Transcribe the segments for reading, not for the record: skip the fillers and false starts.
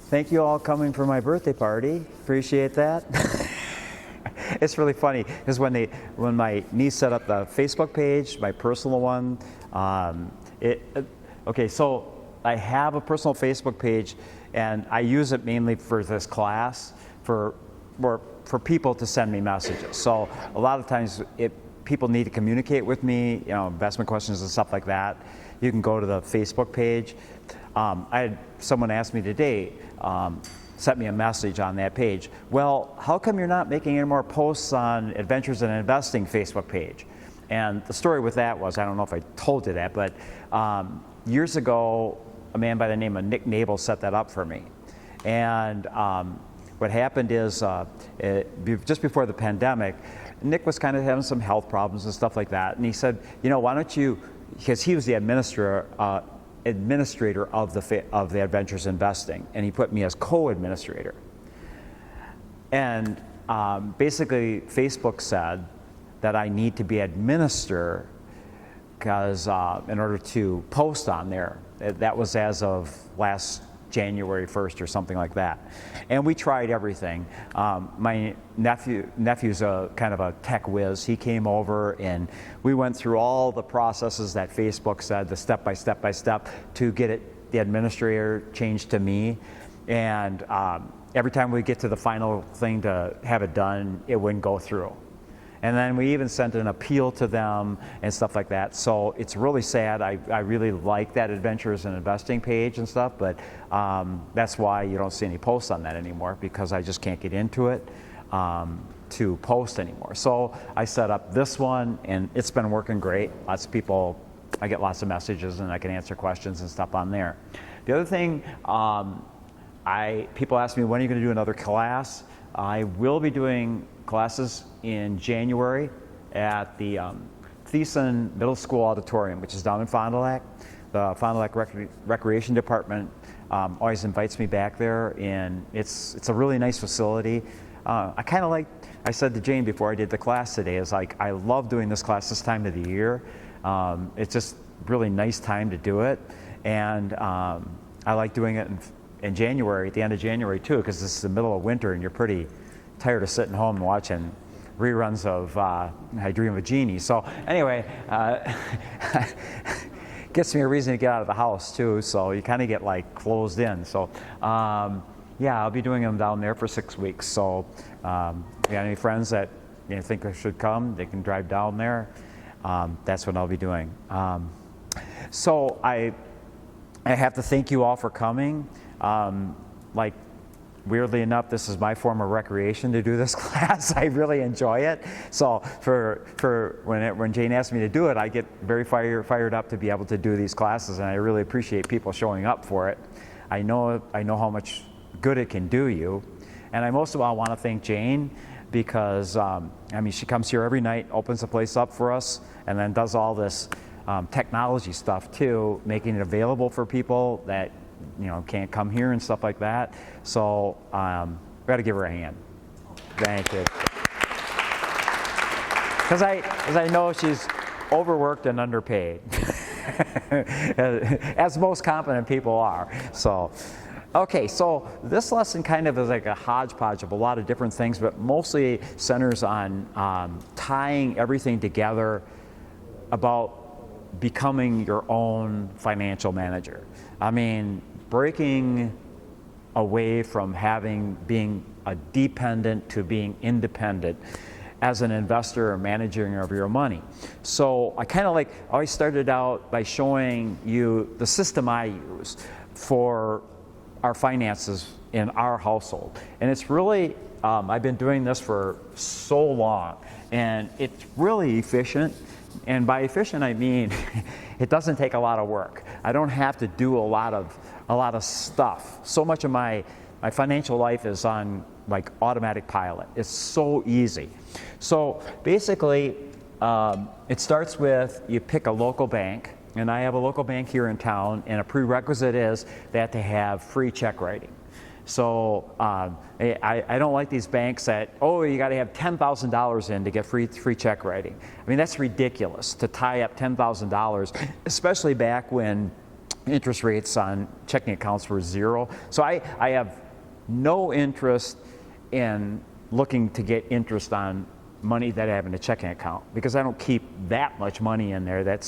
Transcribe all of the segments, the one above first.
Thank you all coming for my birthday party. Appreciate that. It's really funny because when my niece set up the Facebook page, my personal one, okay, so I have a personal Facebook page and I use it mainly for this class for people to send me messages. So a lot of times people need to communicate with me, investment questions and stuff like that. You can go to the Facebook page. I had someone ask me today, sent me a message on that page. Well, how come you're not making any more posts on Adventures in Investing Facebook page? And the story with that was, I don't know if I told you that, but years ago, a man by the name of Nick Nabel set that up for me. And what happened is, just before the pandemic, Nick was kind of having some health problems and stuff like that. And he said, why don't you, because he was the administrator of the Adventures Investing, and he put me as co-administrator. And basically, Facebook said that I need to be administrator because in order to post on there. That was as of last January 1st or something like that. And we tried everything. My nephew's a kind of a tech whiz. He came over and we went through all the processes that Facebook said, the step by step to get the administrator changed to me. And every time we get to the final thing to have it done, it wouldn't go through. And then we even sent an appeal to them and stuff like that. So it's really sad. I really like that Adventures in Investing page and stuff, but that's why you don't see any posts on that anymore, because I just can't get into it to post anymore. So I set up this one and it's been working great. Lots of people, I get lots of messages and I can answer questions and stuff on there. The other thing, people ask me, when are you going to do another class? I will be doing classes in January at the Thiessen Middle School Auditorium, which is down in Fond du Lac. The Fond du Lac Recreation Department always invites me back there, and it's a really nice facility. I kind of like, I said to Jane before I did the class today, is like, I love doing this class this time of the year. It's just really nice time to do it, and I like doing it in January, at the end of January too, because this is the middle of winter and you're pretty tired of sitting home and watching reruns of I Dream of a Genie. So anyway, gets me a reason to get out of the house too, so you kind of get like closed in. So yeah, I'll be doing them down there for 6 weeks. So if you got any friends that think I should come, they can drive down there. That's what I'll be doing. So I have to thank you all for coming. Like, weirdly enough, this is my form of recreation to do this class. I really enjoy it. So when Jane asked me to do it, I get very fired up to be able to do these classes, and I really appreciate people showing up for it. I know how much good it can do you, and I most of all want to thank Jane because she comes here every night, opens the place up for us, and then does all this technology stuff too, making it available for people that can't come here and stuff like that. So we got to give her a hand. Thank you. Because I know she's overworked and underpaid, as most competent people are. So, okay, so this lesson kind of is like a hodgepodge of a lot of different things, but mostly centers on tying everything together about becoming your own financial manager. Breaking away from being a dependent to being independent as an investor or manager of your money. So I always started out by showing you the system I use for our finances in our household. And it's really, I've been doing this for so long, and it's really efficient. And by efficient, I mean it doesn't take a lot of work. I don't have to do a lot of stuff. So much of my financial life is on like automatic pilot. It's so easy. So basically, it starts with you pick a local bank, and I have a local bank here in town, and a prerequisite is they have to have free check writing. So I don't like these banks that, you got to have $10,000 in to get free check writing. That's ridiculous to tie up $10,000, especially back when interest rates on checking accounts were 0. So I have no interest in looking to get interest on money that I have in a checking account, because I don't keep that much money in there.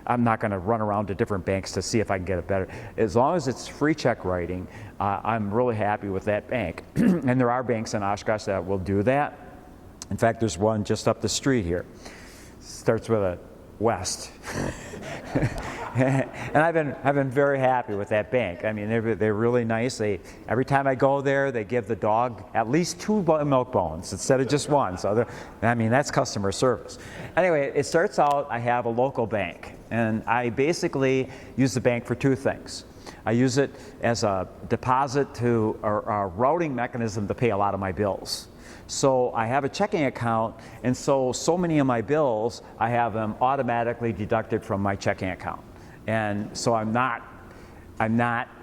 I'm not going to run around to different banks to see if I can get it better. As long as it's free check writing, I'm really happy with that bank. And there are banks in Oshkosh that will do that. In fact, there's one just up the street here. Starts with a West. And I've been very happy with that bank. I mean, they're really nice. Every time I go there, they give the dog at least 2 milk bones instead of just one. So that's customer service. Anyway, it starts out, I have a local bank, and I basically use the bank for 2 things. I use it as a deposit to a routing mechanism to pay a lot of my bills. So I have a checking account, and so many of my bills, I have them automatically deducted from my checking account. And so I'm not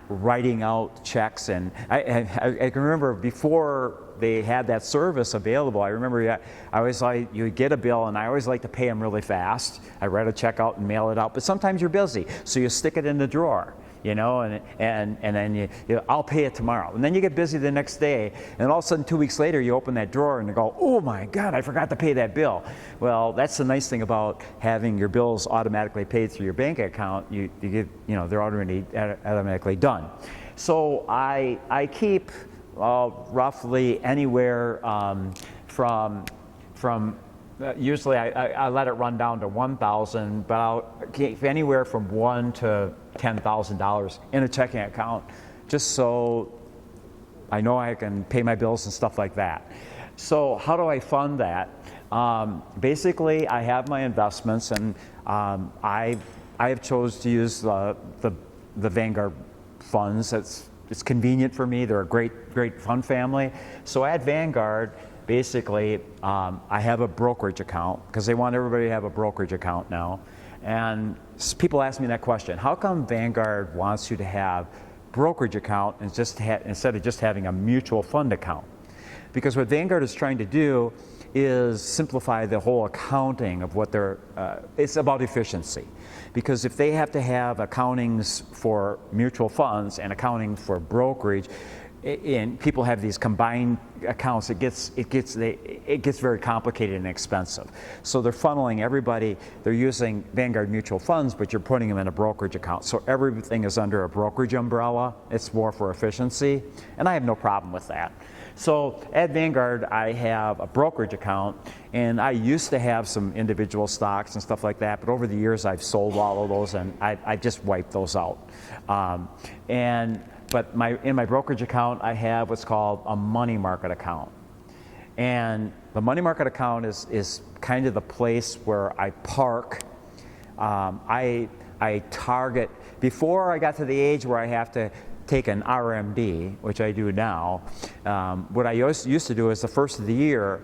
writing out checks. And I can remember before they had that service available, I remember I always like, you get a bill, and I always like to pay them really fast. I write a check out and mail it out, but sometimes you're busy, so you stick it in the drawer. And then I'll pay it tomorrow. And then you get busy the next day, and all of a sudden 2 weeks later you open that drawer and you go, oh my God, I forgot to pay that bill. Well, that's the nice thing about having your bills automatically paid through your bank account. You get, they're automatically done. So I keep roughly anywhere from usually I let it run down to 1,000, but I'll keep anywhere from $1,000 to $10,000 in a checking account, just so I know I can pay my bills and stuff like that. So how do I fund that? Basically, I have my investments, and I have chose to use the Vanguard funds. It's convenient for me. They're a great fund family. So at Vanguard, basically, I have a brokerage account, because they want everybody to have a brokerage account now. And people ask me that question: how come Vanguard wants you to have brokerage account and instead of just having a mutual fund account? Because what Vanguard is trying to do is simplify the whole accounting of what it's about efficiency. Because if they have to have accountings for mutual funds and accounting for brokerage, and people have these combined accounts, it gets very complicated and expensive. So they're funneling everybody. They're using Vanguard mutual funds, but you're putting them in a brokerage account. So everything is under a brokerage umbrella. It's more for efficiency, and I have no problem with that. So at Vanguard, I have a brokerage account, and I used to have some individual stocks and stuff like that, but over the years I've sold all of those, and I just wiped those out. But in my brokerage account, I have what's called a money market account. And the money market account is kind of the place where I park. I target, before I got to the age where I have to take an RMD, which I do now, what I used to do is the first of the year,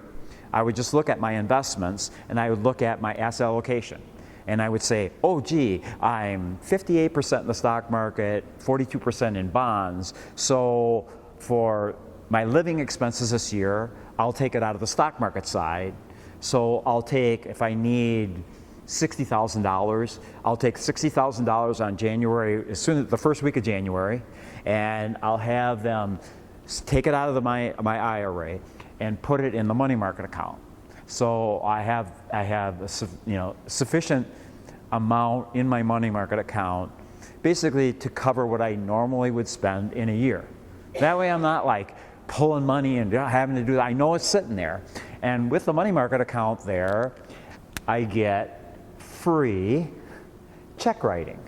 I would just look at my investments, and I would look at my asset allocation. And I would say, oh gee, I'm 58% in the stock market, 42% in bonds. So for my living expenses this year, I'll take it out of the stock market side. So I'll take, if I need $60,000, I'll take $60,000 on January, the first week of January, and I'll have them take it out of my IRA and put it in the money market account. So I have a sufficient amount in my money market account, basically to cover what I normally would spend in a year. That way I'm not like pulling money and having to do that. I know it's sitting there. And with the money market account there, I get free check writing.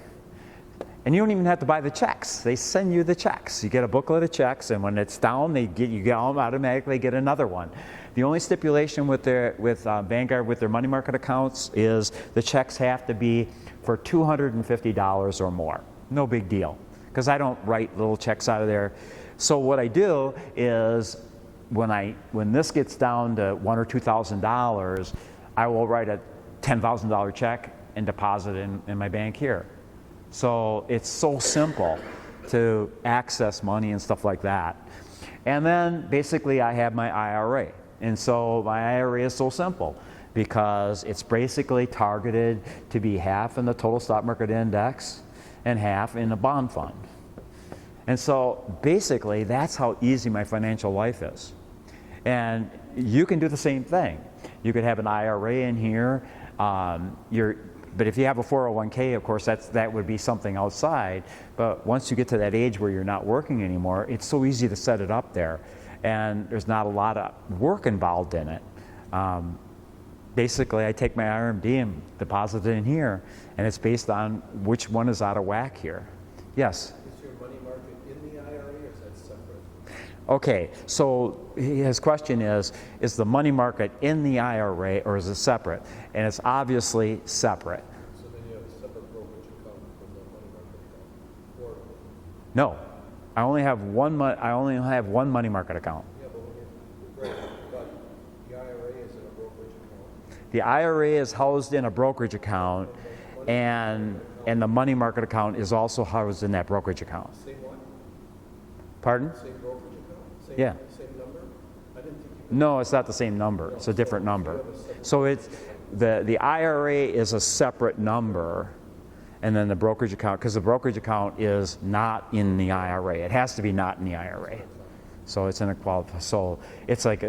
And you don't even have to buy the checks. They send you the checks. You get a booklet of checks, and when it's down, you automatically get another one. The only stipulation with Vanguard with their money market accounts is the checks have to be for $250 or more. No big deal, because I don't write little checks out of there. So what I do is when this gets down to $1,000 or $2,000, I will write a $10,000 check and deposit it in my bank here. So it's so simple to access money and stuff like that. And then basically I have my IRA. And so my IRA is so simple because it's basically targeted to be half in the total stock market index and half in a bond fund. And so basically, that's how easy my financial life is. And you can do the same thing. You could have an IRA in here. But if you have a 401k, of course, that would be something outside. But once you get to that age where you're not working anymore, it's so easy to set it up there. And there's not a lot of work involved in it. Basically, I take my RMD and deposit it in here, and it's based on which one is out of whack here. Yes? Is your money market in the IRA, or is that separate? Okay, so his question is the money market in the IRA or is it separate? And it's obviously separate. So then you have a separate brokerage account from the money market account? Or No, I only have one money market account. yeah, but the IRA is in a brokerage account. The IRA is housed in a brokerage account, and the money market account is also housed in that brokerage account. Same one? Pardon? Same brokerage account? Same, Yeah. Same number? I didn't think you No, it's not the same number. It's a different number. So it's the IRA is a separate number, and then the brokerage account, because the brokerage account is not in the IRA. It has to be not in the IRA. So it's in a qualified. So it's like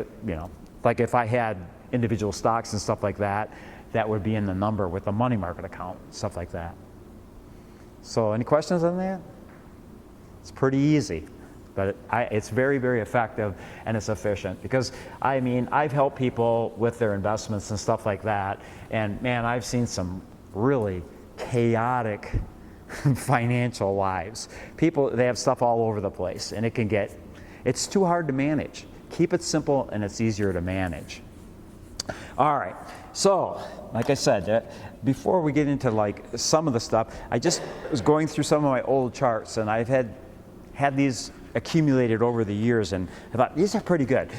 like if I had individual stocks and stuff like that, that would be in the number with the money market account, stuff like that. So any questions on that? It's pretty easy. But it's very, very effective and it's efficient because, I mean, I've helped people with their investments and stuff like that. And man, I've seen some really chaotic financial lives. People, they have stuff all over the place and it's too hard to manage. Keep it simple and it's easier to manage. All right, so like I said, before we get into like some of the stuff, I just was going through some of my old charts and I've had these accumulated over the years, and I thought these are pretty good.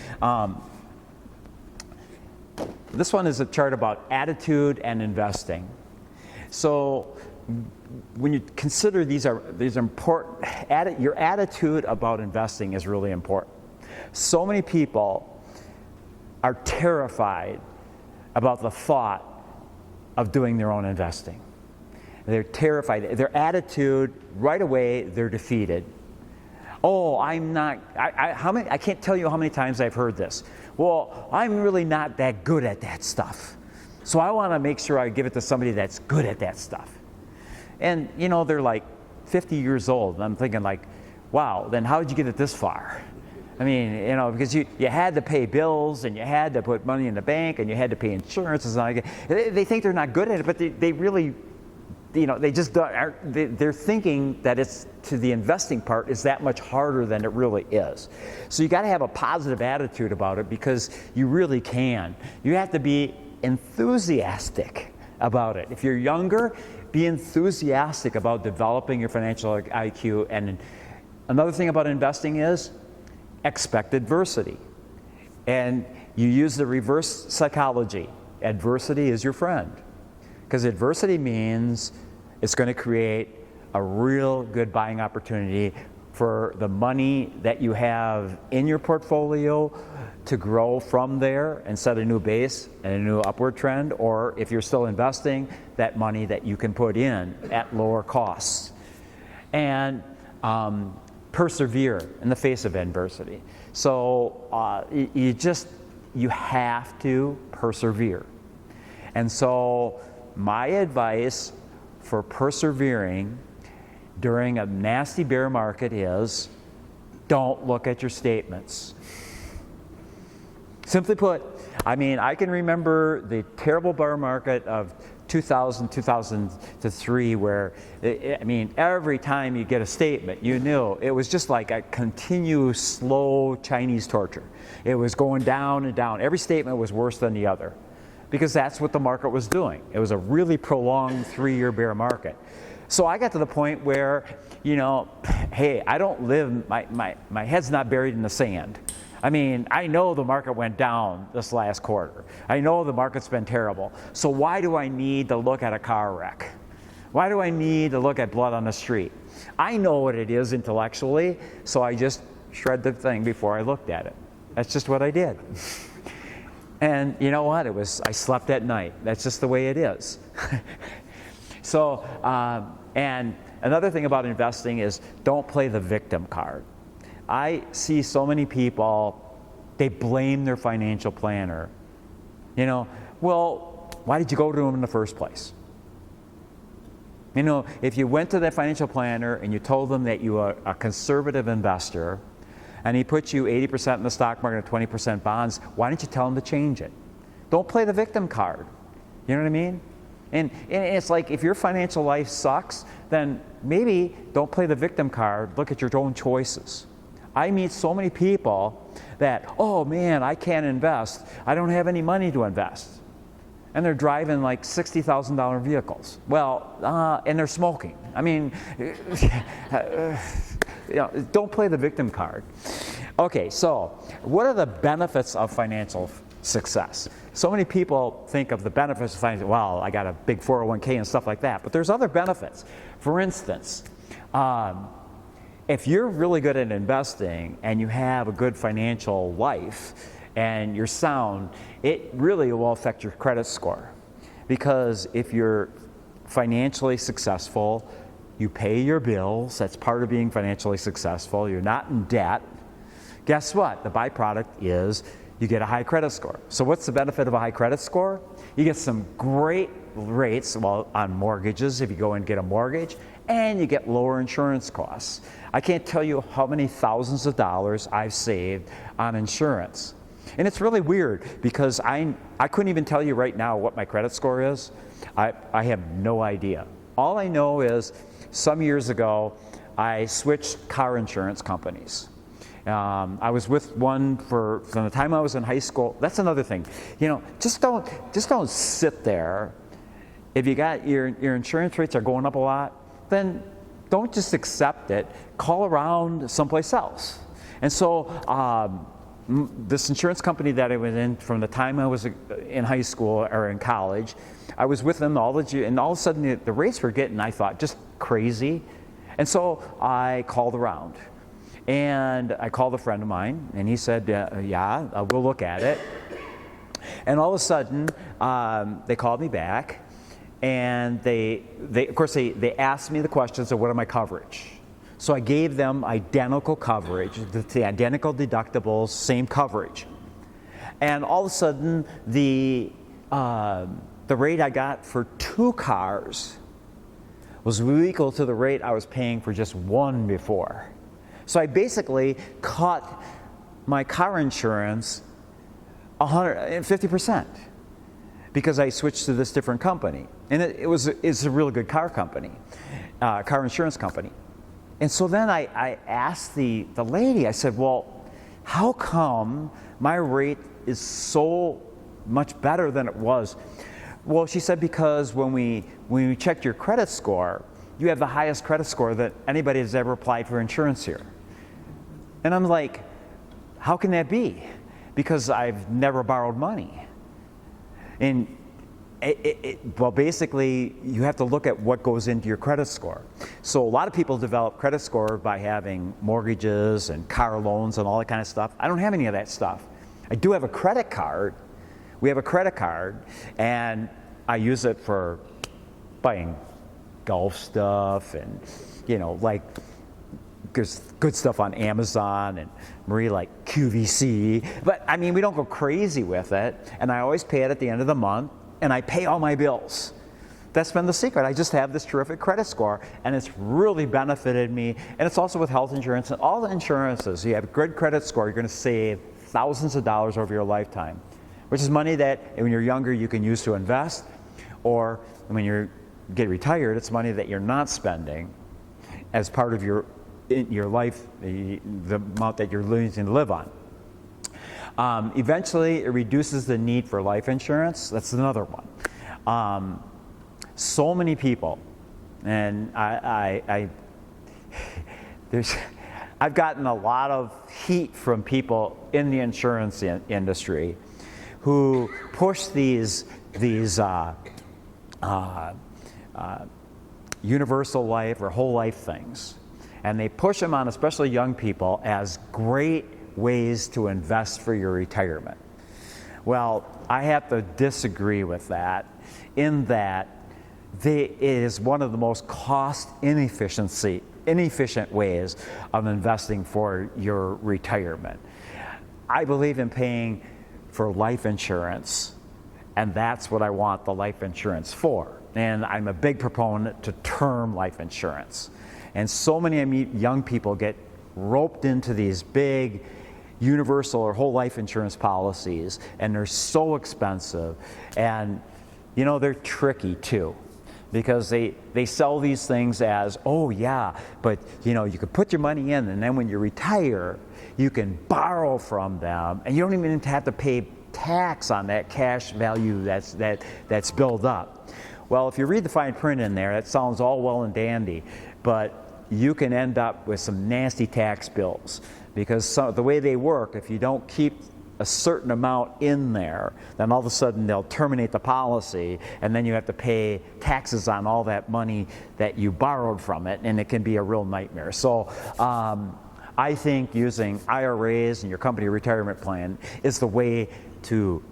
This one is a chart about attitude and investing. So when you consider these are important, your attitude about investing is really important. So many people are terrified about the thought of doing their own investing. They're terrified. Their attitude, right away, they're defeated. Oh, I'm not, I can't tell you how many times I've heard this. Well, I'm really not that good at that stuff. So I want to make sure I give it to somebody that's good at that stuff. And, you know, they're like 50 years old. And I'm thinking like, wow, then how did you get it this far? I mean, you know, because you had to pay bills and you had to put money in the bank and you had to pay insurance and stuff like that. They think they're not good at it, but they really, you know, they just don't, they're thinking that it's to the investing part is that much harder than it really is. So you got to have a positive attitude about it because you really can. You have to be enthusiastic about it. If you're younger, be enthusiastic about developing your financial IQ. And another thing about investing is expect adversity. And you use the reverse psychology. Adversity is your friend. Because adversity means it's going to create a real good buying opportunity for the money that you have in your portfolio to grow from there and set a new base and a new upward trend, or if you're still investing, that money that you can put in at lower costs. And persevere in the face of adversity. So you have to persevere. And so my advice for persevering during a nasty bear market is don't look at your statements. Simply put, I mean, I can remember the terrible bear market of 2000, 2003, where, I mean, every time you get a statement, you knew it was just like a continuous slow Chinese torture. It was going down and down. Every statement was worse than the other because that's what the market was doing. It was a really prolonged 3-year bear market. So I got to the point where, you know, hey, I don't live, my head's not buried in the sand. I mean, I know the market went down this last quarter. I know the market's been terrible. So why do I need to look at a car wreck? Why do I need to look at blood on the street? I know what it is intellectually, so I just shred the thing before I looked at it. That's just what I did. And you know what? I slept at night. That's just the way it is. So, and another thing about investing is don't play the victim card. I see so many people, they blame their financial planner. You know, well, why did you go to him in the first place? You know, if you went to that financial planner and you told them that you are a conservative investor and he put you 80% in the stock market and 20% bonds, why didn't you tell him to change it? Don't play the victim card. You know what I mean? And it's like, if your financial life sucks, then maybe don't play the victim card. Look at your own choices. I meet so many people that, oh man, I can't invest. I don't have any money to invest. And they're driving like $60,000 vehicles. Well, and they're smoking. I mean, you know, don't play the victim card. Okay, so what are the benefits of financial success? So many people think of the benefits of financial, well, I got a big 401k and stuff like that, but there's other benefits. For instance, if you're really good at investing and you have a good financial life and you're sound, it really will affect your credit score. Because if you're financially successful, you pay your bills, that's part of being financially successful, you're not in debt, guess what? The byproduct is you get a high credit score. So what's the benefit of a high credit score? You get some great rates, well, on mortgages if you go and get a mortgage, and you get lower insurance costs. I can't tell you how many thousands of dollars I've saved on insurance. And it's really weird because I couldn't even tell you right now what my credit score is. I have no idea. All I know is some years ago I switched car insurance companies. I was with one from the time I was in high school. That's another thing. You know, just don't sit there. If you got your insurance rates are going up a lot, then don't just accept it. Call around someplace else. And so this insurance company that I was in from the time I was in high school or in college, I was with them all and all of a sudden the rates were getting, I thought, just crazy. And so I called around. And I called a friend of mine, and he said, yeah, we'll look at it. And all of a sudden, they called me back, and they of course, they asked me the questions of what are my coverage. So I gave them identical coverage, the identical deductibles, same coverage. And all of a sudden, the rate I got for 2 cars was equal to the rate I was paying for just one before. So I basically cut my car insurance 150% because I switched to this different company. And it's a really good car company, car insurance company. And so then I asked the lady, I said, well, how come my rate is so much better than it was? Well, she said, because when we checked your credit score, you have the highest credit score that anybody has ever applied for insurance here. And I'm like, how can that be? Because I've never borrowed money. And well, basically, you have to look at what goes into your credit score. So a lot of people develop credit score by having mortgages and car loans and all that kind of stuff. I don't have any of that stuff. I do have a credit card. We have a credit card, and I use it for buying golf stuff and, you know, like, there's good stuff on Amazon and Marie like QVC. But I mean, we don't go crazy with it. And I always pay it at the end of the month, and I pay all my bills. That's been the secret. I just have this terrific credit score, and it's really benefited me. And it's also with health insurance and all the insurances. You have a good credit score, you're going to save thousands of dollars over your lifetime, which is money that when you're younger you can use to invest, or when you get retired, it's money that you're not spending as part of your life, the amount that you're losing to live on. Eventually, it reduces the need for life insurance. That's another one. So many people, and I've gotten a lot of heat from people in the insurance industry who push these universal life or whole life things. And they push them on especially young people as great ways to invest for your retirement. Well, I have to disagree with that, in that it is one of the most inefficient ways of investing for your retirement. I believe in paying for life insurance, and that's what I want the life insurance for. And I'm a big proponent to term life insurance. And so many young people get roped into these big universal or whole life insurance policies, and they're so expensive. And you know, they're tricky too, because they sell these things as, oh yeah, but you know, you could put your money in, and then when you retire, you can borrow from them, and you don't even have to pay tax on that cash value that's built up. Well, if you read the fine print in there, that sounds all well and dandy, but you can end up with some nasty tax bills, because the way they work, if you don't keep a certain amount in there, then all of a sudden they'll terminate the policy, and then you have to pay taxes on all that money that you borrowed from it, and it can be a real nightmare. So I think using IRAs and your company retirement plan is the way to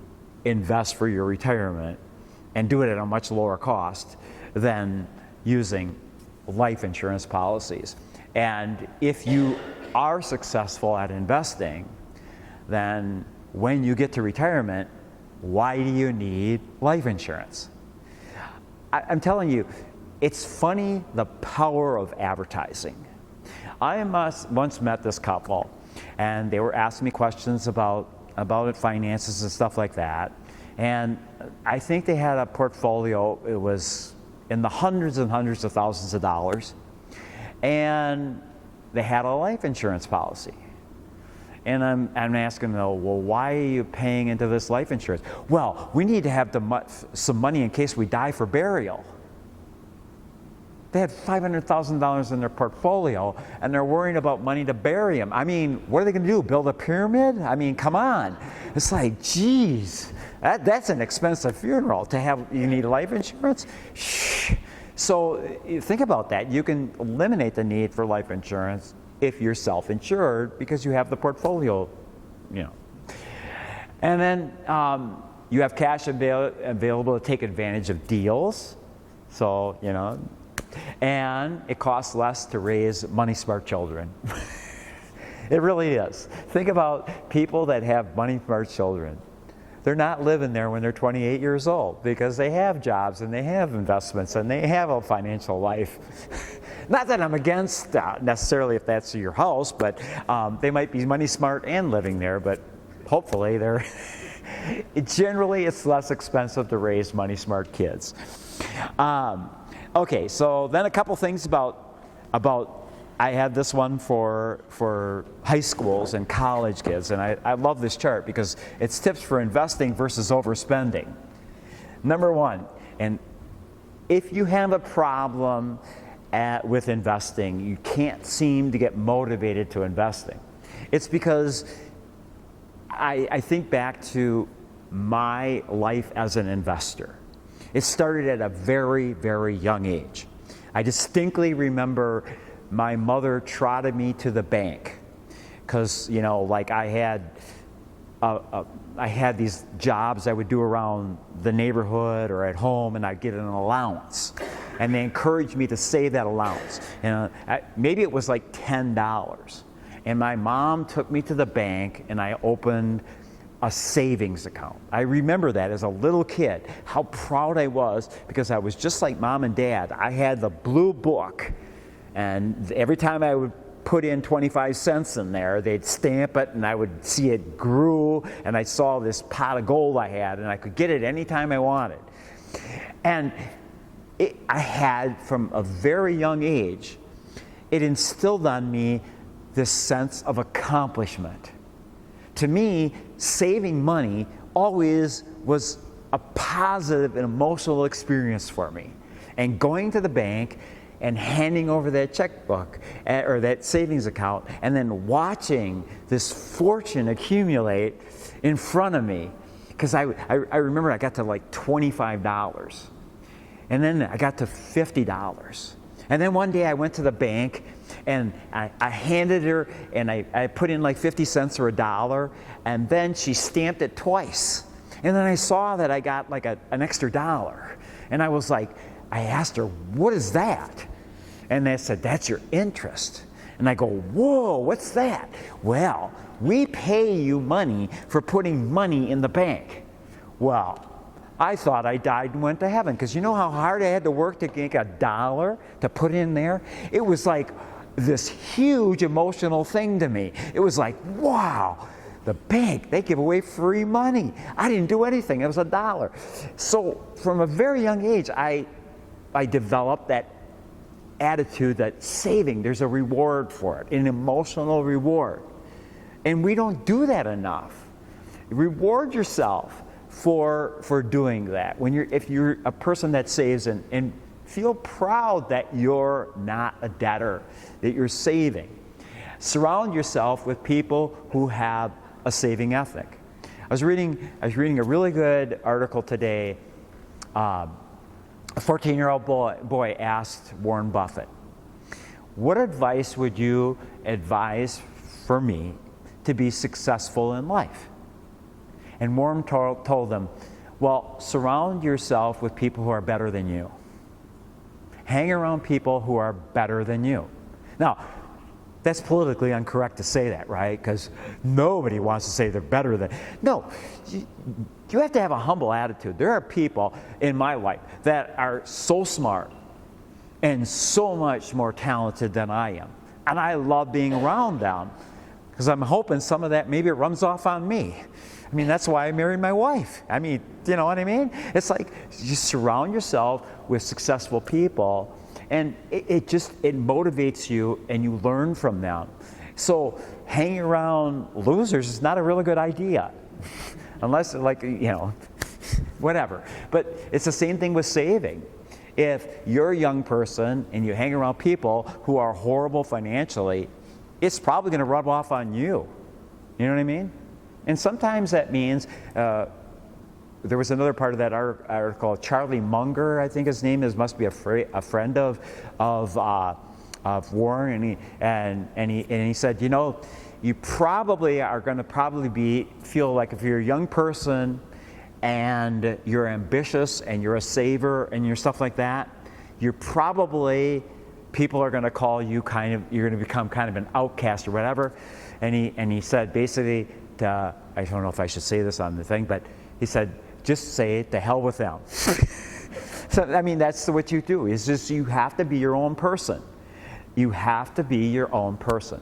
invest for your retirement, and do it at a much lower cost than using life insurance policies. And if you are successful at investing, then when you get to retirement, why do you need life insurance? I'm telling you, it's funny the power of advertising. I once met this couple, and they were asking me questions about finances and stuff like that. And I think they had a portfolio, it was in the hundreds and hundreds of thousands of dollars. And they had a life insurance policy. And I'm asking them, well, why are you paying into this life insurance? Well, we need to have some money in case we die for burial. They had $500,000 in their portfolio, and they're worrying about money to bury them. I mean, what are they going to do, build a pyramid? I mean, come on. It's like, geez, that's an expensive funeral to have. You need life insurance? Shh. So think about that. You can eliminate the need for life insurance if you're self-insured, because you have the portfolio, you know. And then you have cash available to take advantage of deals. So, you know, and it costs less to raise money-smart children. It really is. Think about people that have money-smart children. They're not living there when they're 28 years old, because they have jobs and they have investments and they have a financial life. Not that I'm against necessarily if that's your house, but they might be money-smart and living there, but hopefully they're... Generally, it's less expensive to raise money-smart kids. Okay, so then a couple things about I had this one for high schools and college kids, and I love this chart because it's tips for investing versus overspending. Number one, and if you have a problem with investing, you can't seem to get motivated to investing, it's because I think back to my life as an investor. It started at a very, very young age. I distinctly remember my mother trotted me to the bank because, you know, like I had these jobs I would do around the neighborhood or at home, and I'd get an allowance. And they encouraged me to save that allowance. And maybe it was like $10. And my mom took me to the bank, and I opened a savings account. I remember that as a little kid, how proud I was, because I was just like mom and dad. I had the blue book, and every time I would put in 25 cents in there, they'd stamp it, and I would see it grew, and I saw this pot of gold I had, and I could get it anytime I wanted. And I had, from a very young age, it instilled on me this sense of accomplishment. To me, saving money always was a positive and emotional experience for me. And going to the bank and handing over that checkbook or that savings account, and then watching this fortune accumulate in front of me. Because I remember I got to like $25. And then I got to $50. And then one day I went to the bank, and I handed her, and I put in like 50 cents or $1, and then she stamped it twice. And then I saw that I got like an extra $1. And I was like, I asked her, what is that? And they said, that's your interest. And I go, whoa, what's that? Well, we pay you money for putting money in the bank. Well, I thought I died and went to heaven, because you know how hard I had to work to make $1 to put in there? It was like this huge emotional thing to me. It was like, wow, the bank, they give away free money. I didn't do anything, it was $1. So from a very young age, I developed that attitude that saving, there's a reward for it, an emotional reward. And we don't do that enough. Reward yourself for doing that. If you're a person that saves, and feel proud that you're not a debtor, that you're saving. Surround yourself with people who have a saving ethic. I was reading a really good article today. A 14-year-old boy asked Warren Buffett, what advice would you advise for me to be successful in life? And Warren told them, well, surround yourself with people who are better than you. Hang around people who are better than you. Now, that's politically incorrect to say that, right? Because nobody wants to say they're better than. No, you have to have a humble attitude. There are people in my life that are so smart and so much more talented than I am. And I love being around them, because I'm hoping some of that, maybe it rubs off on me. I mean, that's why I married my wife. I mean, you know what I mean? It's like you surround yourself with successful people, and it motivates you, and you learn from them. So hanging around losers is not a really good idea, unless, like, you know, whatever. But it's the same thing with saving. If you're a young person and you hang around people who are horrible financially, it's probably going to rub off on you. You know what I mean? And sometimes that means, there was another part of that article, Charlie Munger, I think his name is, must be a friend of Warren, and he said, you know, you probably are going to feel like, if you're a young person and you're ambitious and you're a saver and you're stuff like that, people are going to call you you're going to become kind of an outcast or whatever. And he said basically, I don't know if I should say this on the thing, but he said, just say it, to hell with them. So, I mean, that's what you do. It's just, you have to be your own person. You have to be your own person.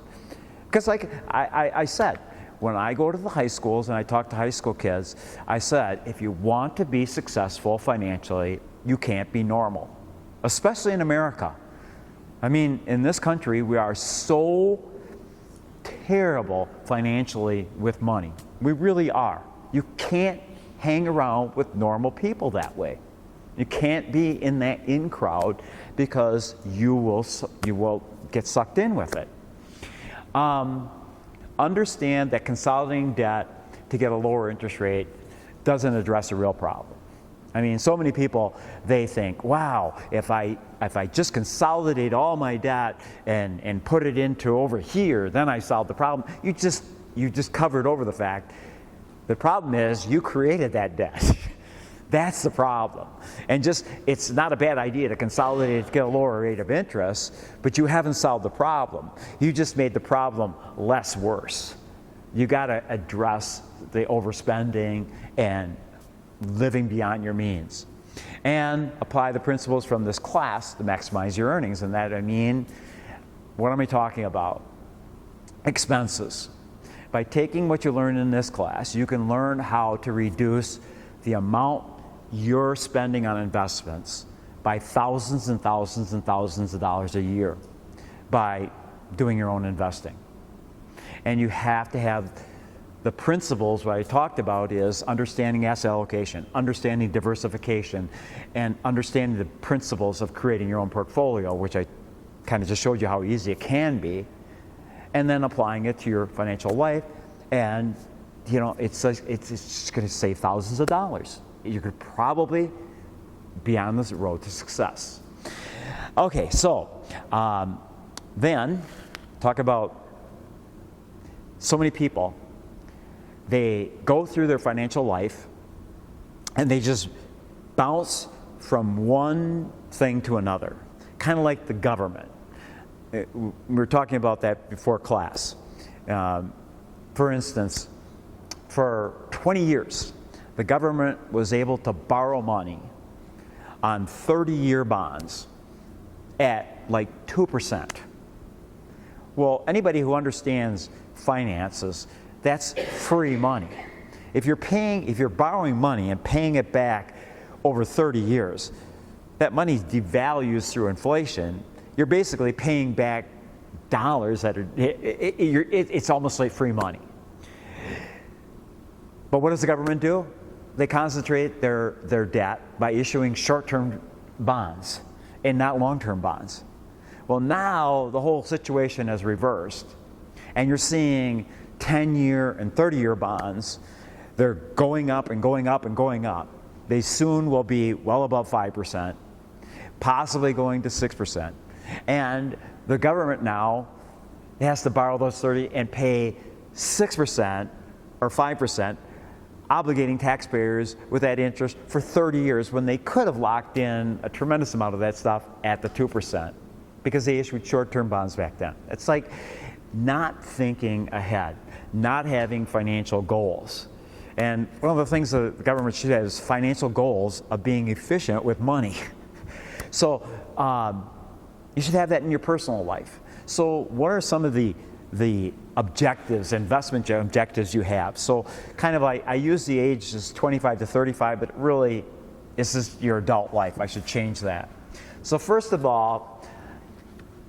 Because like I said, when I go to the high schools and I talk to high school kids, I said, if you want to be successful financially, you can't be normal, especially in America. I mean, in this country, we are so terrible financially with money. We really are. You can't hang around with normal people that way. You can't be in that in crowd, because you will get sucked in with it. Understand that consolidating debt to get a lower interest rate doesn't address a real problem. I mean, so many people, they think, wow, if I just consolidate all my debt and put it into over here, then I solve the problem. You just covered over the fact. The problem is you created that debt. That's the problem. And it's not a bad idea to consolidate to get a lower rate of interest, but you haven't solved the problem. You just made the problem less worse. You got to address the overspending and living beyond your means, and apply the principles from this class to maximize your earnings. And that, I mean, what am I talking about? Expenses. By taking what you learn in this class, you can learn how to reduce the amount you're spending on investments by thousands and thousands and thousands of dollars a year by doing your own investing. And you have to have the principles. What I talked about is understanding asset allocation, understanding diversification, and understanding the principles of creating your own portfolio, which I kind of just showed you how easy it can be, and then applying it to your financial life. And you know, it's just going to save thousands of dollars. You could probably be on this road to success. Okay, so then talk about so many people. They go through their financial life and they just bounce from one thing to another, kind of like the government. We were talking about that before class. For instance, for 20 years, the government was able to borrow money on 30-year bonds at like 2%. Well, anybody who understands finances, that's free money. If you're borrowing money and paying it back over 30 years, that money devalues through inflation. You're basically paying back dollars that are, it's almost like free money. But what does the government do? They concentrate their debt by issuing short-term bonds and not long-term bonds. Well, now the whole situation has reversed, and you're seeing 10-year and 30-year bonds. They're going up and going up and going up. They soon will be well above 5%, possibly going to 6%. And the government now has to borrow those 30 and pay 6% or 5%, obligating taxpayers with that interest for 30 years when they could have locked in a tremendous amount of that stuff at the 2% because they issued short-term bonds back then. It's like not thinking ahead, not having financial goals. And one of the things the government should have is financial goals of being efficient with money. So you should have that in your personal life. So what are some of the objectives, investment objectives you have? So kind of I use the age as 25 to 35, but really this is your adult life. I should change that. So first of all,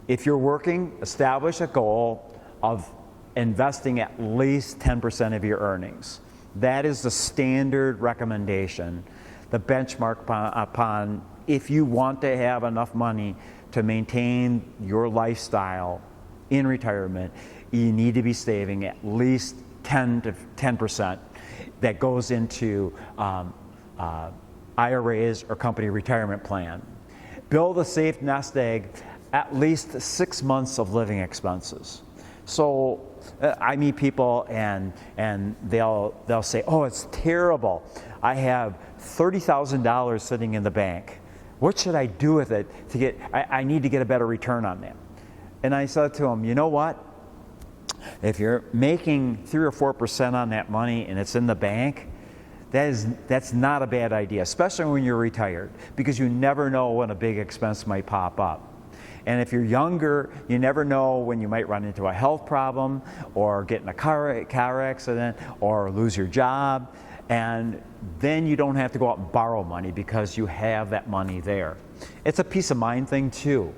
if you're working, establish a goal of investing at least 10% of your earnings. That is the standard recommendation, the benchmark upon if you want to have enough money to maintain your lifestyle in retirement, you need to be saving at least 10% that goes into IRAs or company retirement plan. Build a safe nest egg, at least 6 months of living expenses. So I meet people and they'll say, oh, it's terrible. I have $30,000 sitting in the bank. What should I do with it to get, I need to get a better return on that. And I said to them, you know what? If you're making 3 or 4% on that money and it's in the bank, that's not a bad idea, especially when you're retired, because you never know when a big expense might pop up. And if you're younger, you never know when you might run into a health problem or get in a car accident or lose your job. And then you don't have to go out and borrow money because you have that money there. It's a peace of mind thing too.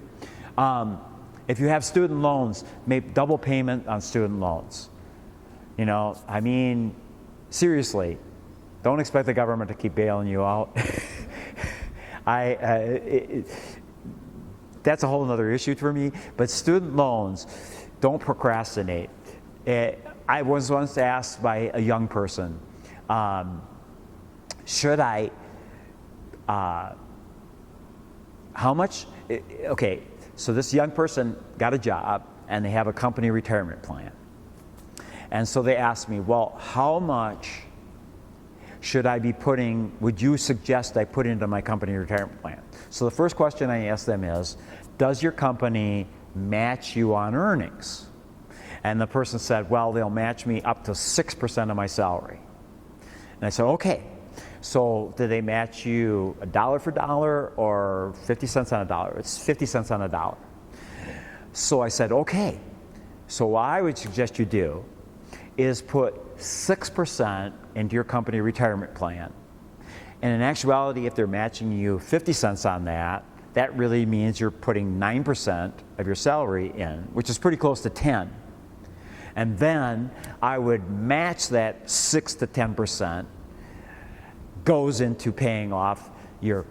If you have student loans, make double payment on student loans. You know, I mean, seriously, don't expect the government to keep bailing you out. That's a whole other issue for me, but student loans, don't procrastinate. I was once asked by a young person, should I, how much, okay, so this young person got a job and they have a company retirement plan. And so they asked me, well, how much should I be putting, would you suggest I put into my company retirement plan? So the first question I asked them is, does your company match you on earnings? And the person said, well, they'll match me up to 6% of my salary. And I said, okay, so do they match you $1 for $1 or 50 cents on a dollar? It's 50 cents on a dollar. So I said, okay, so what I would suggest you do is put 6% into your company retirement plan. And in actuality, if they're matching you 50 cents on that, that really means you're putting 9% of your salary in, which is pretty close to 10. And then I would match that 6 to 10% goes into paying off your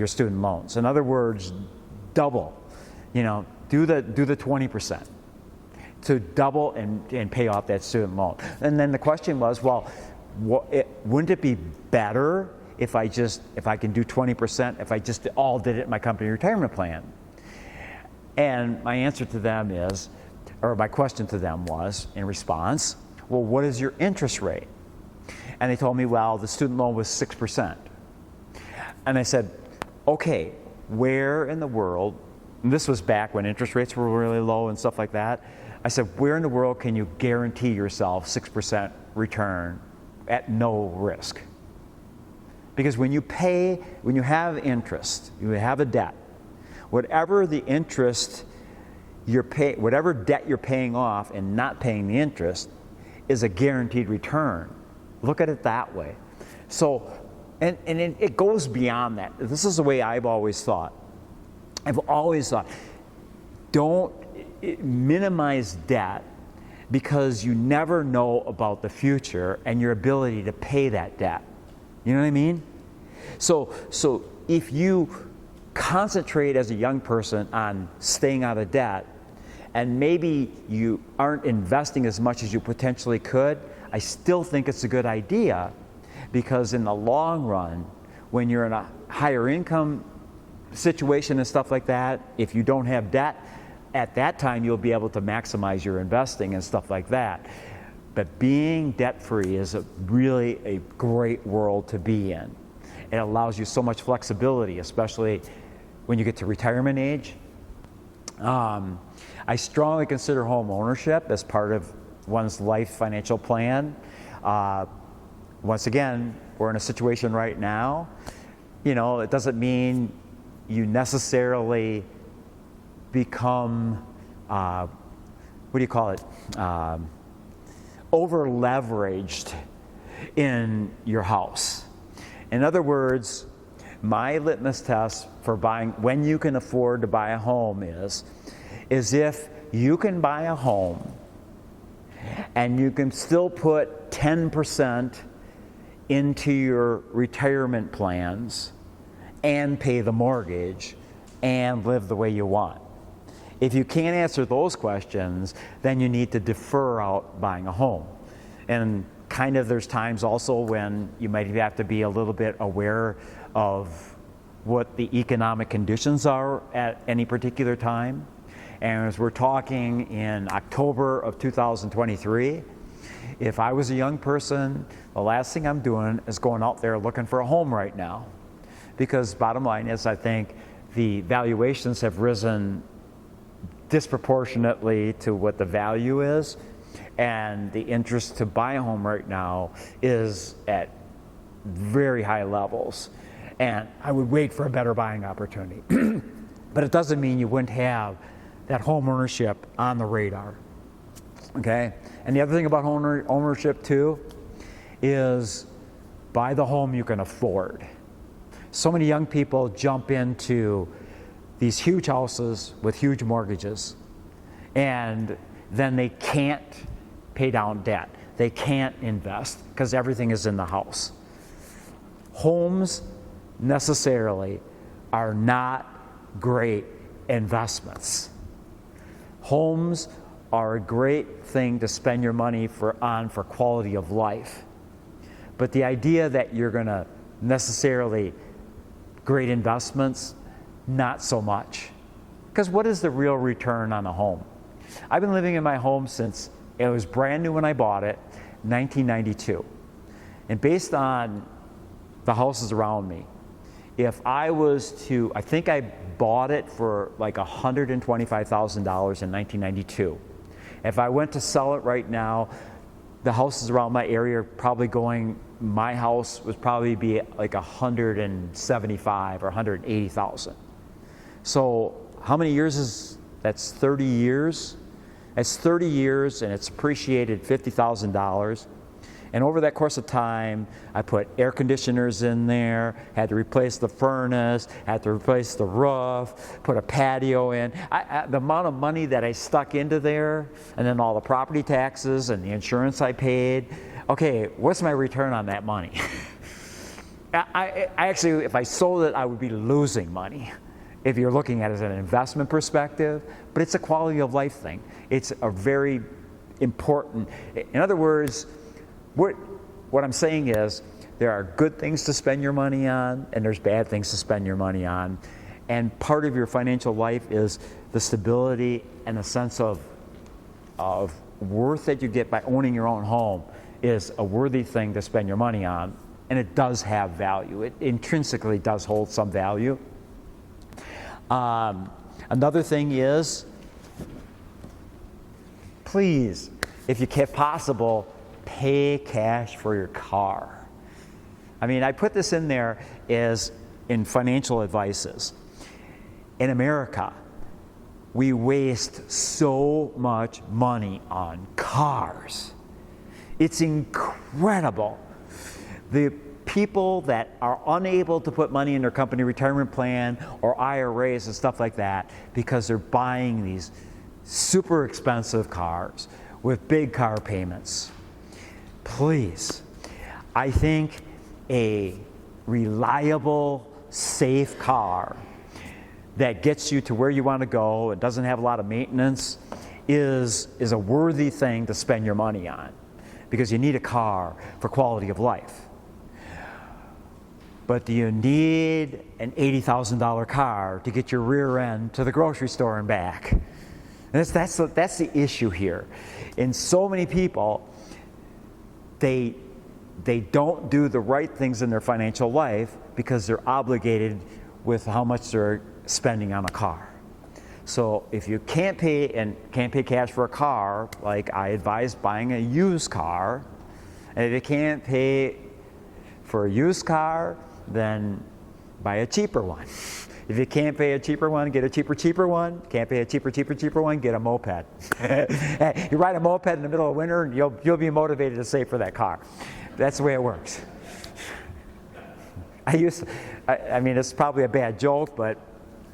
student loans. In other words, double. You know, do the 20% to double and pay off that student loan. And then the question was, well, wouldn't it be better if I can do 20%, if I just all did it in my company retirement plan? And my answer to them is, or my question to them was, in response, well, what is your interest rate? And they told me, well, the student loan was 6%. And I said, okay, where in the world, and this was back when interest rates were really low and stuff like that, I said, where in the world can you guarantee yourself 6% return at no risk? Because when you have interest, you have a debt, whatever the interest whatever debt you're paying off and not paying the interest is a guaranteed return. Look at it that way. So, and it goes beyond that. This is the way I've always thought. I've always thought, don't minimize debt because you never know about the future and your ability to pay that debt. You know what I mean? So if you concentrate as a young person on staying out of debt, and maybe you aren't investing as much as you potentially could, I still think it's a good idea, because in the long run, when you're in a higher income situation and stuff like that, if you don't have debt, at that time you'll be able to maximize your investing and stuff like that. But being debt-free is really a great world to be in. It allows you so much flexibility, especially when you get to retirement age. I strongly consider home ownership as part of one's life financial plan. Once again, we're in a situation right now. It doesn't mean you necessarily become, over leveraged in your house. In other words, my litmus test for buying, when you can afford to buy a home is if you can buy a home and you can still put 10% into your retirement plans and pay the mortgage and live the way you want. If you can't answer those questions, then you need to defer out buying a home. And kind of there's times also when you might have to be a little bit aware of what the economic conditions are at any particular time. And as we're talking in October of 2023, if I was a young person, the last thing I'm doing is going out there looking for a home right now. Because bottom line is, I think the valuations have risen disproportionately to what the value is, and the interest to buy a home right now is at very high levels. And I would wait for a better buying opportunity. But it doesn't mean you wouldn't have that home ownership on the radar. Okay? And the other thing about home ownership too is buy the home you can afford. So many young people jump into these huge houses with huge mortgages, and then they can't pay down debt. They can't invest because everything is in the house. Homes necessarily are not great investments. Homes are a great thing to spend your money on for quality of life. But the idea that you're going to necessarily great investments, not so much. Because what is the real return on a home? I've been living in my home since it was brand new when I bought it, 1992. And based on the houses around me, if I was to, I think I bought it for like $125,000 in 1992. If I went to sell it right now, the houses around my area are probably going, my house would probably be like $175,000 or $180,000. So how many years is, that's 30 years? That's 30 years, and it's appreciated $50,000. And over that course of time, I put air conditioners in there, had to replace the furnace, had to replace the roof, put a patio in. The amount of money that I stuck into there, and then all the property taxes and the insurance I paid, okay, what's my return on that money? I actually, if I sold it, I would be losing money if you're looking at it as an investment perspective, but it's a quality of life thing. It's a very important, in other words, what I'm saying is there are good things to spend your money on and there's bad things to spend your money on. And part of your financial life is the stability and the sense of worth that you get by owning your own home is a worthy thing to spend your money on. And it does have value. It intrinsically does hold some value. Another thing is, please, if you can possible, pay cash for your car. I mean, I put this in there as in financial advices. In America, we waste so much money on cars. It's incredible. The people that are unable to put money in their company retirement plan or IRAs and stuff like that because they're buying these super expensive cars with big car payments. Please, I think a reliable, safe car that gets you to where you want to go, it doesn't have a lot of maintenance, is a worthy thing to spend your money on, because you need a car for quality of life. But do you need an $80,000 car to get your rear end to the grocery store and back? And that's the issue here. And so many people, they don't do the right things in their financial life because they're obligated with how much they're spending on a car. So if you can't pay cash for a car, like I advise buying a used car. And if you can't pay for a used car, then buy a cheaper one. If you can't pay a cheaper one, get a cheaper one. Can't pay a cheaper one, get a moped. You ride a moped in the middle of winter, and you'll be motivated to save for that car. That's the way it works. I mean, it's probably a bad joke, but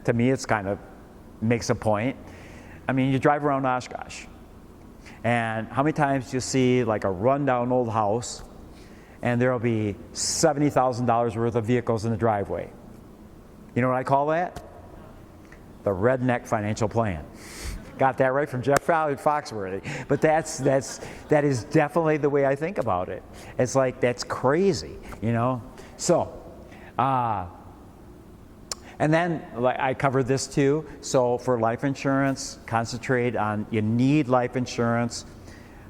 to me, it's kind of makes a point. I mean, you drive around Oshkosh, and how many times do you see like a rundown old house, and there'll be $70,000 worth of vehicles in the driveway? You know what I call that? The redneck financial plan. Got that right from Jeff Foxworthy. But that is definitely the way I think about it. It's like, that's crazy, you know? So, and then like I covered this too. So for life insurance, concentrate on, you need life insurance,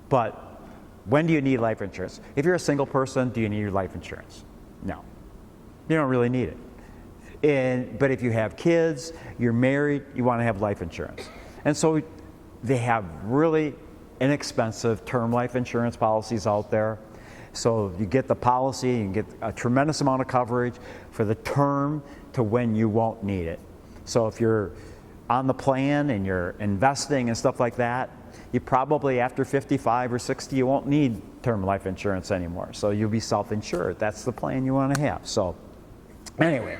but when do you need life insurance? If you're a single person, do you need your life insurance? No, you don't really need it. But if you have kids, you're married, you want to have life insurance. And so they have really inexpensive term life insurance policies out there. So you get the policy, you can get a tremendous amount of coverage for the term to when you won't need it. So if you're on the plan and you're investing and stuff like that, you probably after 55 or 60, you won't need term life insurance anymore. So you'll be self-insured. That's the plan you want to have. So anyway,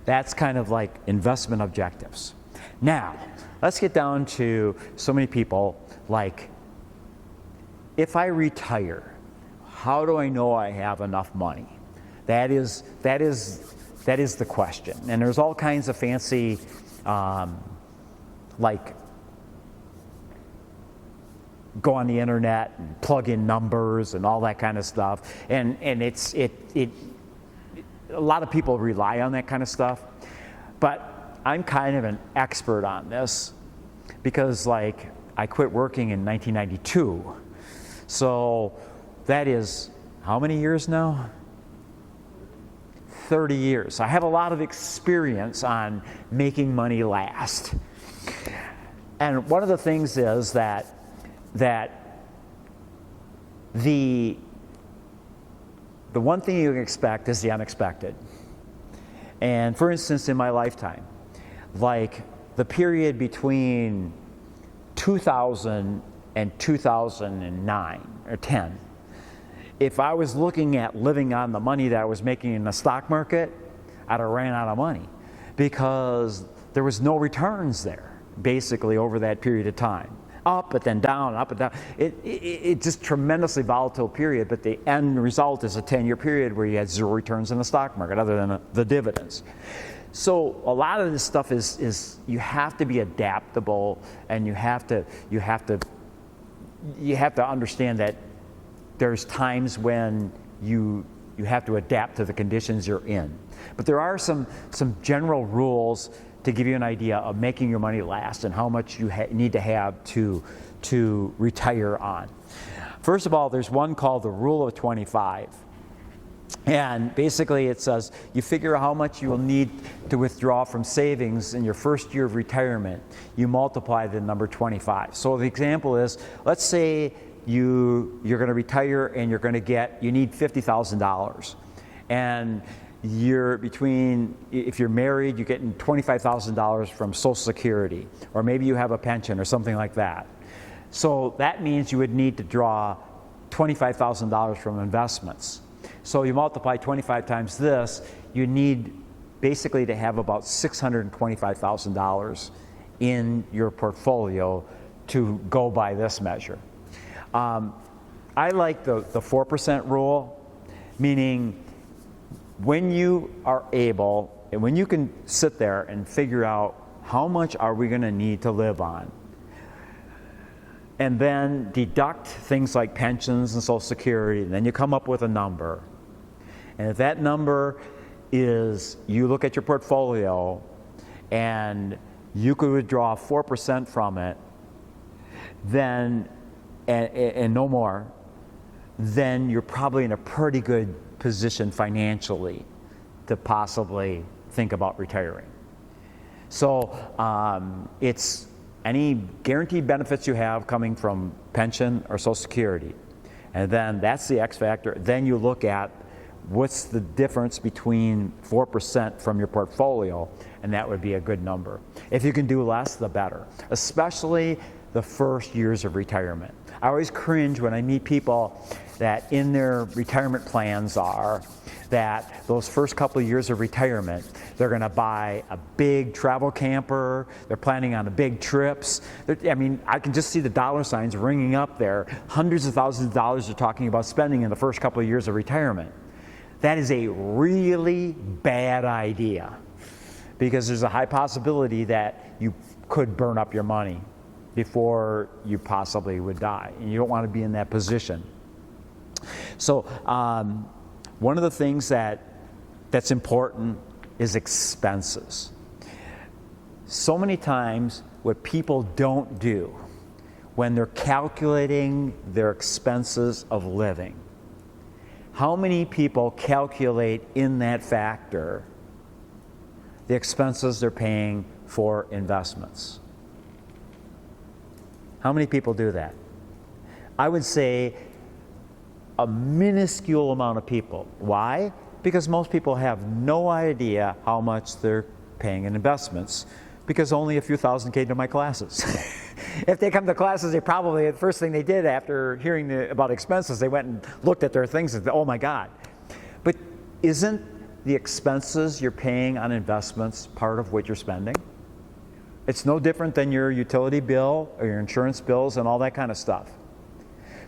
that's kind of like investment objectives. Now, let's get down to so many people like, if I retire, how do I know I have enough money? That is the question. And there's all kinds of fancy, like, go on the internet and plug in numbers and all that kind of stuff. And a lot of people rely on that kind of stuff. But I'm kind of an expert on this because, like, I quit working in 1992. So that is how many years now? 30 years. I have a lot of experience on making money last. And one of the things is that the one thing you can expect is the unexpected. And for instance, in my lifetime, like the period between 2000 and 2009 or 10, if I was looking at living on the money that I was making in the stock market, I'd have ran out of money because there was no returns there, basically, over that period of time. Up, but then down, up and down. It's just tremendously volatile period, but the end result is a 10-year period where you had zero returns in the stock market other than the dividends. So a lot of this stuff is you have to be adaptable, and you have to understand that there's times when you have to adapt to the conditions you're in. But there are some general rules to give you an idea of making your money last and how much you need to have to retire on. First of all, there's one called the Rule of 25. And basically it says you figure how much you will need to withdraw from savings in your first year of retirement. You multiply the number 25. So the example is, let's say you're going to retire and you need $50,000. And if you're married, you're getting $25,000 from Social Security, or maybe you have a pension or something like that. So that means you would need to draw $25,000 from investments. So you multiply 25 times this, you need basically to have about $625,000 in your portfolio to go by this measure. I like the 4% rule, meaning when you are able, and when you can sit there and figure out how much are we going to need to live on, and then deduct things like pensions and Social Security, and then you come up with a number. And if that number is, you look at your portfolio and you could withdraw 4% from it, then, and no more, then you're probably in a pretty good position financially to possibly think about retiring. So it's any guaranteed benefits you have coming from pension or Social Security. And then that's the X factor. Then you look at what's the difference between 4% from your portfolio, and that would be a good number. If you can do less, the better, especially the first years of retirement. I always cringe when I meet people that in their retirement plans are that those first couple of years of retirement, they're going to buy a big travel camper, they're planning on big trips. I mean, I can just see the dollar signs ringing up there. Hundreds of thousands of dollars they're talking about spending in the first couple of years of retirement. That is a really bad idea, because there's a high possibility that you could burn up your money before you possibly would die, and you don't want to be in that position. So one of the things that's important is expenses. So many times what people don't do when they're calculating their expenses of living, how many people calculate in that factor the expenses they're paying for investments? How many people do that? I would say a minuscule amount of people. Why? Because most people have no idea how much they're paying in investments, because only a few thousand came to my classes. If they come to classes, they probably, the first thing they did after hearing about expenses, they went and looked at their things and said, oh my God. But isn't the expenses you're paying on investments part of what you're spending? It's no different than your utility bill or your insurance bills and all that kind of stuff.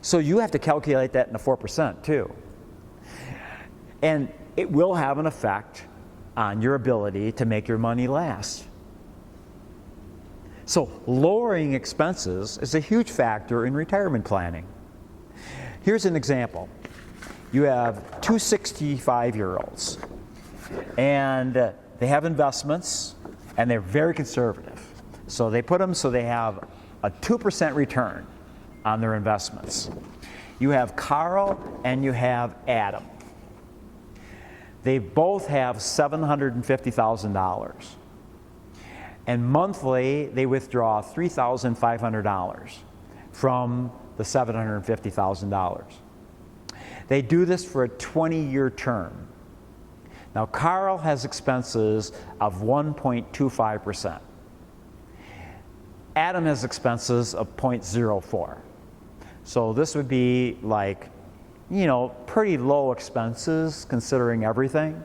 So you have to calculate that in the 4% too. And it will have an effect on your ability to make your money last. So lowering expenses is a huge factor in retirement planning. Here's an example. You have two 65-year-olds, and they have investments, and they're very conservative. So they put them so they have a 2% return on their investments. You have Carl and you have Adam. They both have $750,000. And monthly, they withdraw $3,500 from the $750,000. They do this for a 20-year term. Now, Carl has expenses of 1.25%. Adam has expenses of 0.04. So this would be like, pretty low expenses considering everything.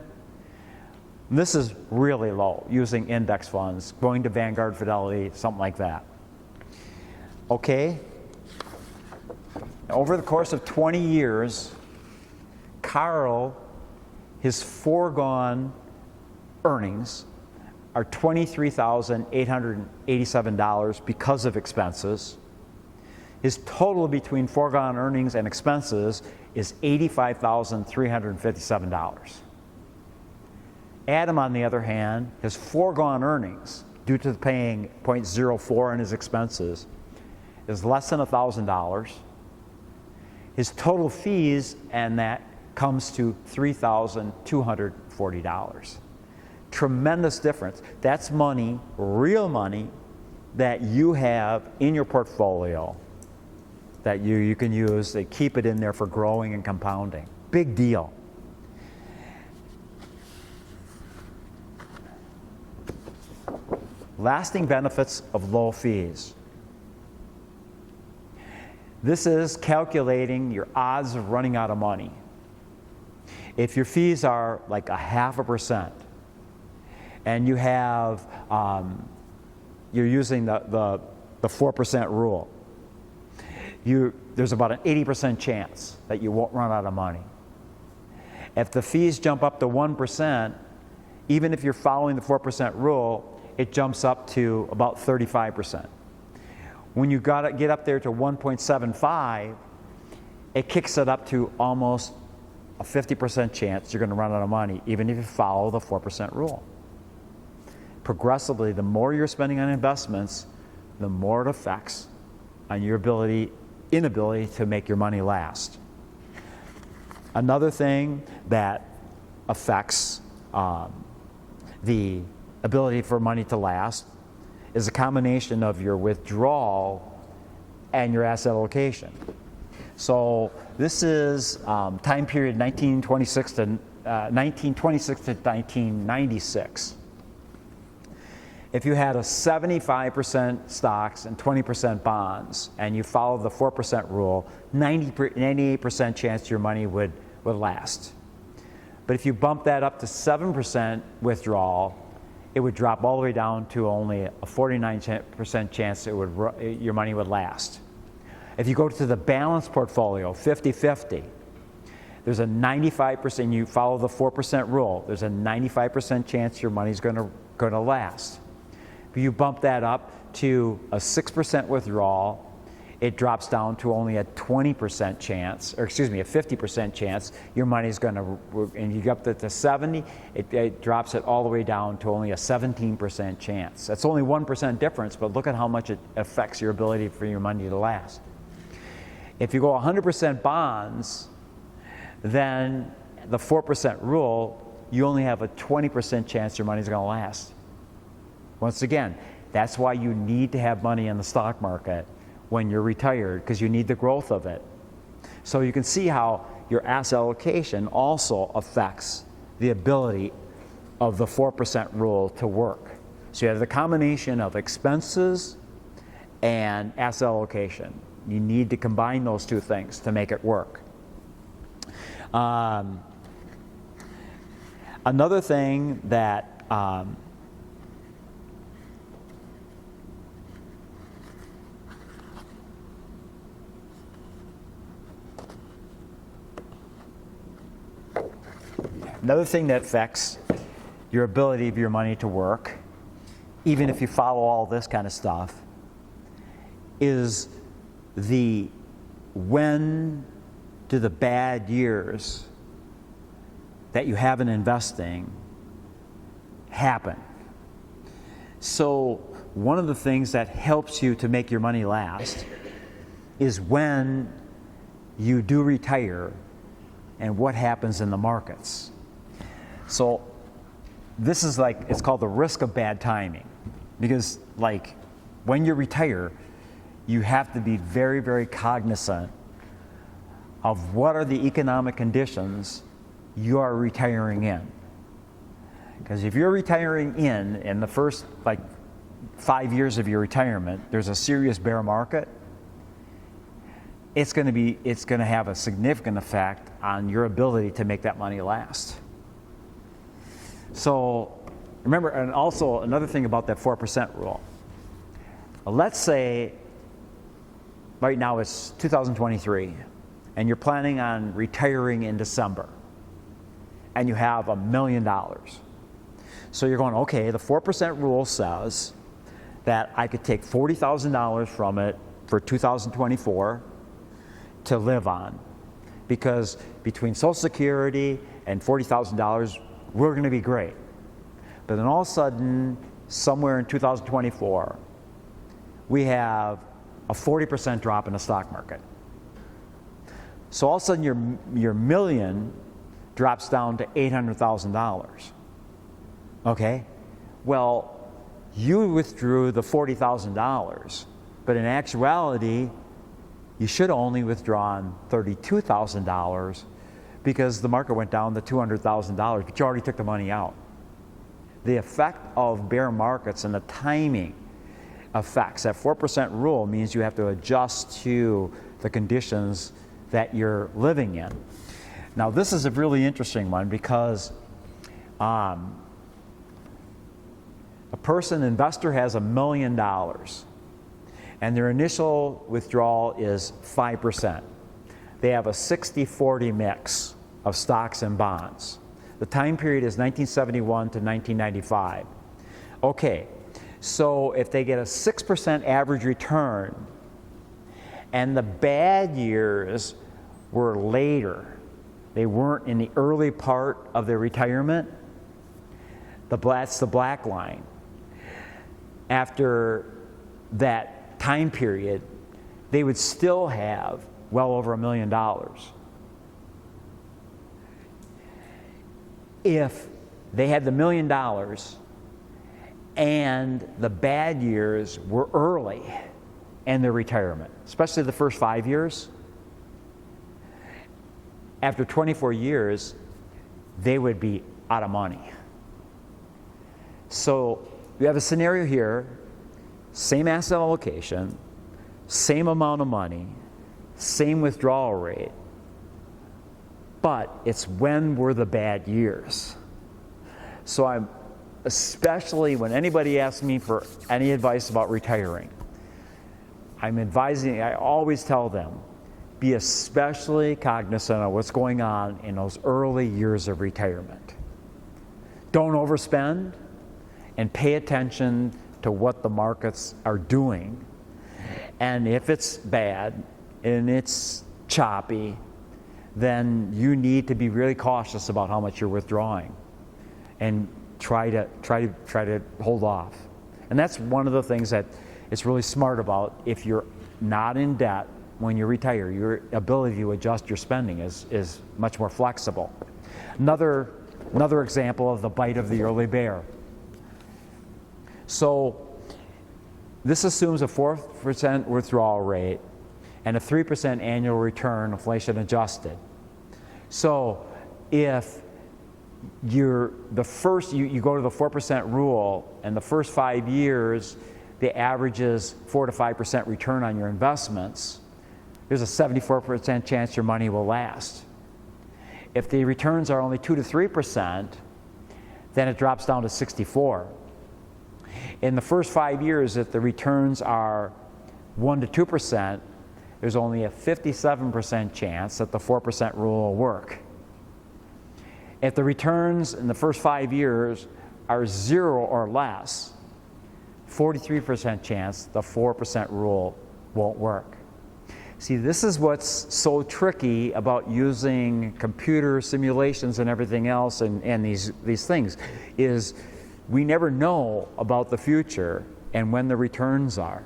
This is really low, using index funds, going to Vanguard, Fidelity, something like that. Okay? Over the course of 20 years, Carl, his foregone earnings are $23,887 because of expenses. His total between foregone earnings and expenses is $85,357. Adam, on the other hand, his foregone earnings, due to paying 0.04 in his expenses, is less than $1,000. His total fees and that comes to $3,240. Tremendous difference. That's money, real money, that you have in your portfolio that you can use to keep it in there for growing and compounding. Big deal. Lasting benefits of low fees. This is calculating your odds of running out of money. If your fees are like 0.5%, and you have, you're using the 4% rule, there's about an 80% chance that you won't run out of money. If the fees jump up to 1%, even if you're following the 4% rule, it jumps up to about 35%. When you get up there to 1.75, it kicks it up to almost a 50% chance you're going to run out of money, even if you follow the 4% rule. Progressively, the more you're spending on investments, the more it affects on your inability to make your money last. Another thing that affects the ability for money to last is a combination of your withdrawal and your asset allocation. So this is time period 1926 to 1996. If you had a 75% stocks and 20% bonds, and you followed the 4% rule, 98% chance your money would last. But if you bump that up to 7% withdrawal, it would drop all the way down to only a 49% chance your money would last. If you go to the balanced portfolio, 50-50, there's a 95%, you follow the 4% rule, there's a 95% chance your money's going to last. If you bump that up to a 6% withdrawal, it drops down to only a 20% chance, or excuse me, a 50% chance your money's going to, and you get up to 70, it drops it all the way down to only a 17% chance. That's only 1% difference, but look at how much it affects your ability for your money to last. If you go 100% bonds, then the 4% rule, you only have a 20% chance your money's going to last. Once again, that's why you need to have money in the stock market when you're retired, because you need the growth of it. So you can see how your asset allocation also affects the ability of the 4% rule to work. So you have the combination of expenses and asset allocation. You need to combine those two things to make it work. Another thing that affects your ability of your money to work, even if you follow all this kind of stuff, is when do the bad years that you have in investing happen. So one of the things that helps you to make your money last is when you do retire and what happens in the markets. So this is it's called the risk of bad timing, because when you retire, you have to be very, very cognizant of what are the economic conditions you are retiring in. Because if you're retiring in the first 5 years of your retirement, there's a serious bear market, it's going to have a significant effect on your ability to make that money last. So remember, and also another thing about that 4% rule. Let's say right now it's 2023, and you're planning on retiring in December, and you have $1 million. So you're going, okay, the 4% rule says that I could take $40,000 from it for 2024 to live on, because between Social Security and $40,000, we're going to be great. But then all of a sudden, somewhere in 2024, we have a 40% drop in the stock market. So all of a sudden your million drops down to $800,000. Okay? Well, you withdrew the $40,000, but in actuality, you should have only withdrawn $32,000 because the market went down to $200,000, but you already took the money out. The effect of bear markets and the timing effects, that 4% rule means you have to adjust to the conditions that you're living in. Now, this is a really interesting one because a investor has $1 million, and their initial withdrawal is 5%. They have a 60-40 mix of stocks and bonds. The time period is 1971 to 1995. Okay, so if they get a 6% average return, and the bad years were later, they weren't in the early part of their retirement, that's the black line. After that time period, they would still have well over $1 million. If they had the $1 million and the bad years were early in their retirement, especially the first 5 years, after 24 years, they would be out of money. So we have a scenario here, same asset allocation, same amount of money, same withdrawal rate, but it's when were the bad years. So I'm, especially when anybody asks me for any advice about retiring, I always tell them, be especially cognizant of what's going on in those early years of retirement. Don't overspend, and pay attention to what the markets are doing. And if it's bad and it's choppy, then you need to be really cautious about how much you're withdrawing and try to hold off. And that's one of the things that it's really smart about. If you're not in debt when you retire, your ability to adjust your spending is much more flexible. Another example of the bite of the early bear. So this assumes a 4% withdrawal rate and a 3% annual return, inflation adjusted. So if you go to the 4% rule, and the first 5 years the average is 4 to 5% return on your investments, there's a 74% chance your money will last. If the returns are only 2 to 3%, then it drops down to 64. In the first 5 years, if the returns are 1 to 2%, there's only a 57% chance that the 4% rule will work. If the returns in the first 5 years are 0 or less, 43% chance the 4% rule won't work. See, this is what's so tricky about using computer simulations and everything else and these things, is we never know about the future and when the returns are.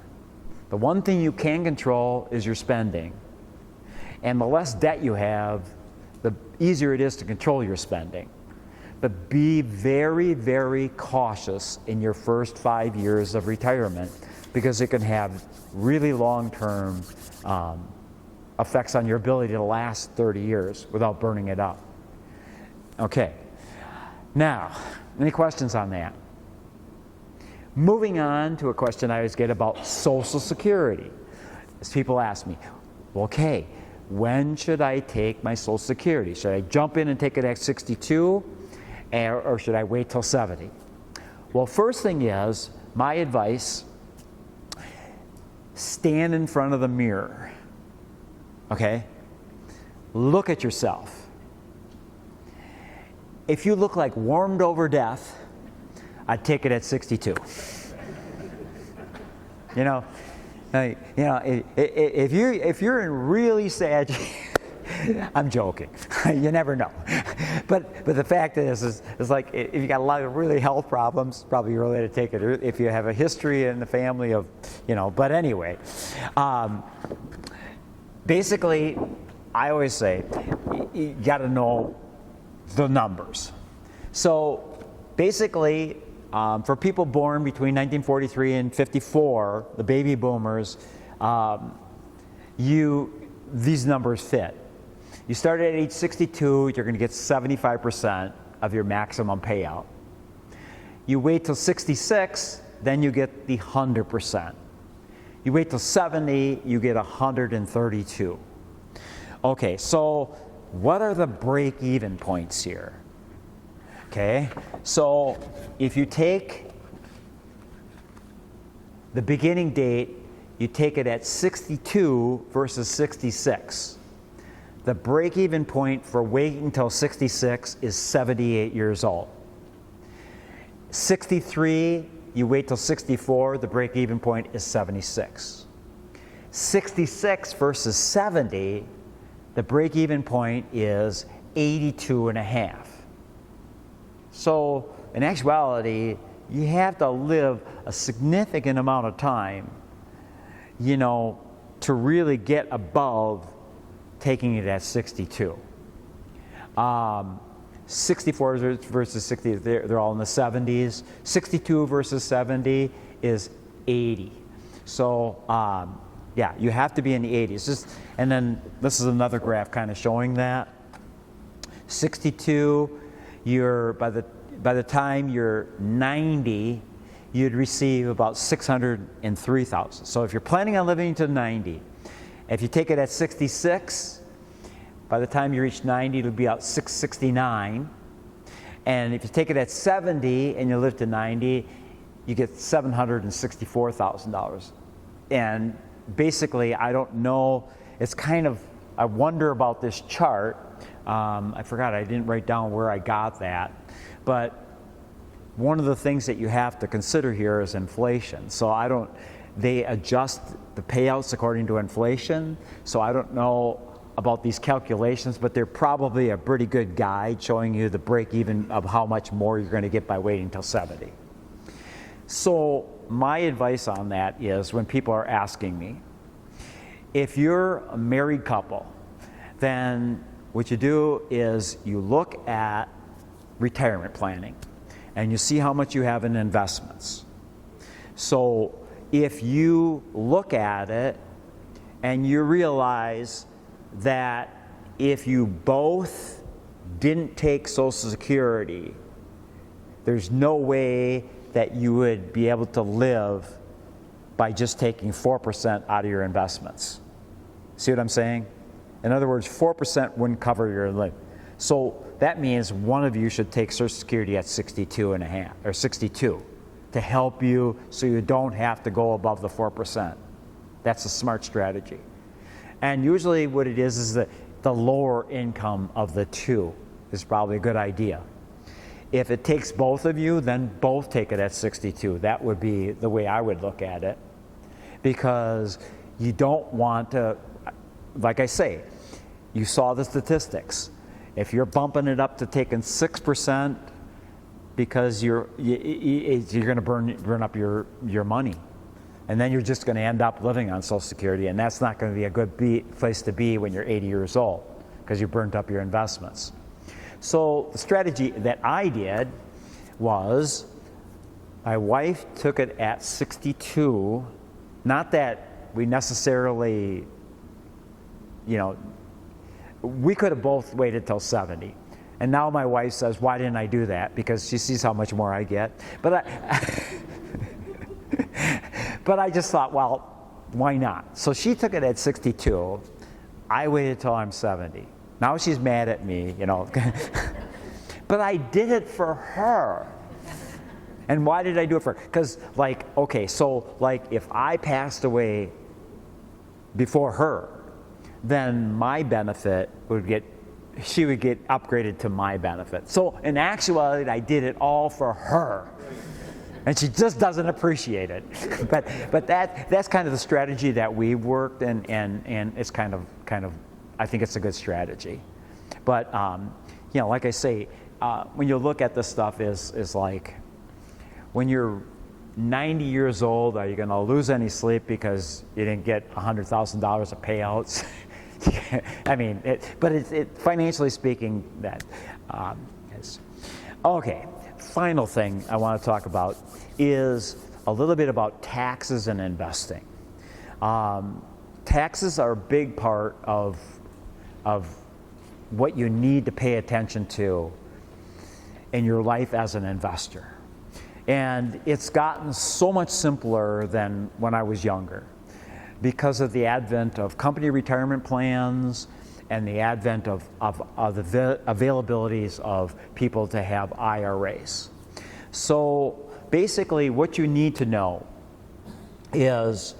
The one thing you can control is your spending. And the less debt you have, the easier it is to control your spending. But be very, very cautious in your first 5 years of retirement, because it can have really long-term effects on your ability to last 30 years without burning it up. Okay. Now, any questions on that? Moving on to a question I always get about Social Security. As people ask me, well, okay, when should I take my Social Security? Should I jump in and take it at 62, or should I wait till 70? Well, first thing is, my advice, stand in front of the mirror, okay? Look at yourself. If you look like warmed over death, I'd take it at 62. If you're in really sad, I'm joking. You never know. But the fact is like, if you got a lot of really health problems, probably early to take it. Or if you have a history in the family of, But anyway, basically, I always say, you got to know the numbers. So basically, for people born between 1943 and 54, the baby boomers, these numbers fit. You start at age 62, you're going to get 75% of your maximum payout. You wait till 66, then you get the 100%. You wait till 70, you get 132. Okay, so what are the break-even points here? Okay, so if you take the beginning date, you take it at 62 versus 66. The break-even point for waiting until 66 is 78 years old. 63, you wait till 64, the break-even point is 76. 66 versus 70, the break-even point is 82 and a half. So in actuality, you have to live a significant amount of time, to really get above taking it at 62. 64 versus 60, they're all in the 70s. 62 versus 70 is 80. So yeah, you have to be in the 80s. And then this is another graph kind of showing that. 62, by the time you're 90, you'd receive about 603,000. So if you're planning on living to 90, if you take it at 66, by the time you reach 90, it'll be about 669. And if you take it at 70 and you live to 90, you get $764,000. And basically, I don't know, it's kind of, I wonder about this chart. I forgot, I didn't write down where I got that. But one of the things that you have to consider here is inflation. So they adjust the payouts according to inflation. So I don't know about these calculations, but they're probably a pretty good guide showing you the break even of how much more you're going to get by waiting until 70. So my advice on that is, when people are asking me, if you're a married couple, then what you do is you look at retirement planning and you see how much you have in investments. So if you look at it and you realize that if you both didn't take Social Security, there's no way that you would be able to live by just taking 4% out of your investments. See what I'm saying? In other words, 4% wouldn't cover your life. So that means one of you should take Social Security at 62 and a half, or 62, to help you so you don't have to go above the 4%. That's a smart strategy. And usually what it is that the lower income of the two is probably a good idea. If it takes both of you, then both take it at 62. That would be the way I would look at it. Because you don't want to, like I say, you saw the statistics. If you're bumping it up to taking 6%, because you're going to burn up your money, and then you're just going to end up living on Social Security, and that's not going to be a good place to be when you're 80 years old, because you burned up your investments. So the strategy that I did was, my wife took it at 62. Not that we necessarily, we could have both waited till 70. And now my wife says, why didn't I do that? Because she sees how much more I get. But I just thought, well, why not? So she took it at 62. I waited till I'm 70. Now she's mad at me, But I did it for her. And why did I do it for her? Because, if I passed away before her, then my benefit she would get upgraded to my benefit. So in actuality, I did it all for her. And she just doesn't appreciate it. but that's kind of the strategy that we've worked, and it's kind of I think it's a good strategy. But like I say, when you look at this stuff is like, when you're 90 years old, are you going to lose any sleep because you didn't get $100,000 of payouts? I mean, financially speaking, that is. Okay, final thing I want to talk about is a little bit about taxes and investing. Taxes are a big part of what you need to pay attention to in your life as an investor. And it's gotten so much simpler than when I was younger because of the advent of company retirement plans and the advent of the availabilities of people to have IRAs. So basically what you need to know is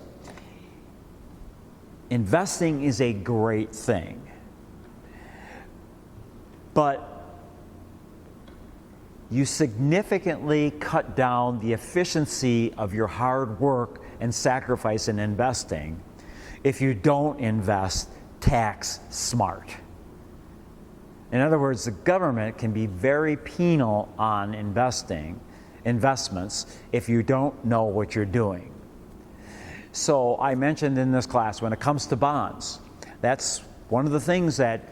investing is a great thing, but you significantly cut down the efficiency of your hard work and sacrifice in investing if you don't invest tax smart. In other words, the government can be very penal on investments if you don't know what you're doing. So I mentioned in this class, when it comes to bonds, that's one of the things that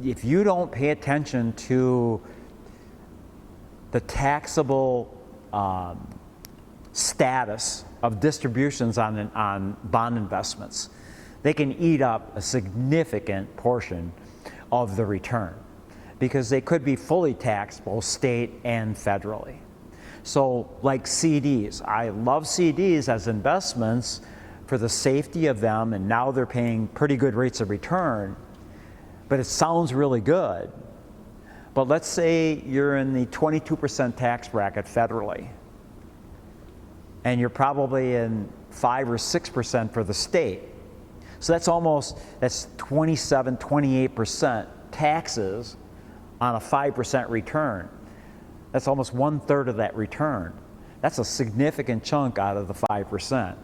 if you don't pay attention to the taxable status of distributions on bond investments, they can eat up a significant portion of the return because they could be fully taxed both state and federally. So like CDs, I love CDs as investments for the safety of them, and now they're paying pretty good rates of return, but it sounds really good. But let's say you're in the 22% tax bracket federally, and you're probably in 5 or 6% for the state. So that's 27, 28% taxes on a 5% return. That's almost 1/3 of that return. That's a significant chunk out of the 5%.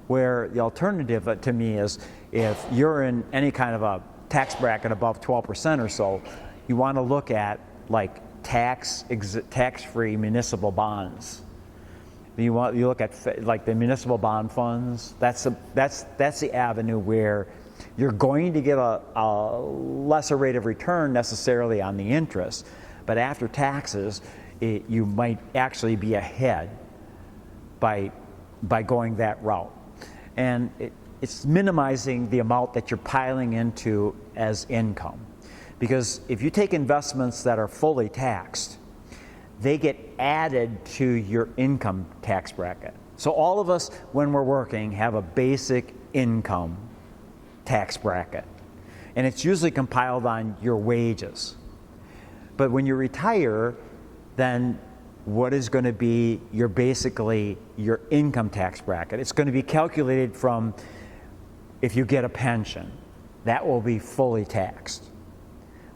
Where the alternative to me is if you're in any kind of a tax bracket above 12% or so, you want to look at like tax-free municipal bonds. You look at like the municipal bond funds. That's the avenue where you're going to get a lesser rate of return necessarily on the interest, but after taxes, you might actually be ahead by going that route, and it's minimizing the amount that you're piling into as income. Because if you take investments that are fully taxed, they get added to your income tax bracket. So all of us, when we're working, have a basic income tax bracket. And it's usually compiled on your wages. But when you retire, then what is going to be basically your income tax bracket? It's going to be calculated from if you get a pension. That will be fully taxed.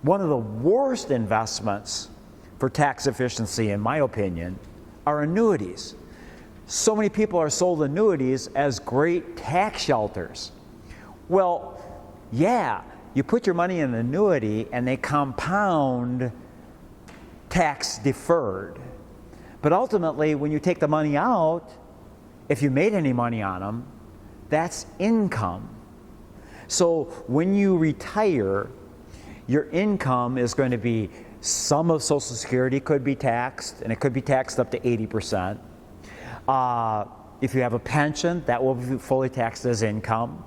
One of the worst investments for tax efficiency, in my opinion, are annuities. So many people are sold annuities as great tax shelters. Well, yeah, you put your money in an annuity and they compound tax deferred. But ultimately, when you take the money out, if you made any money on them, that's income. So when you retire, your income is going to be some of Social Security could be taxed, and it could be taxed up to 80%. If you have a pension, that will be fully taxed as income.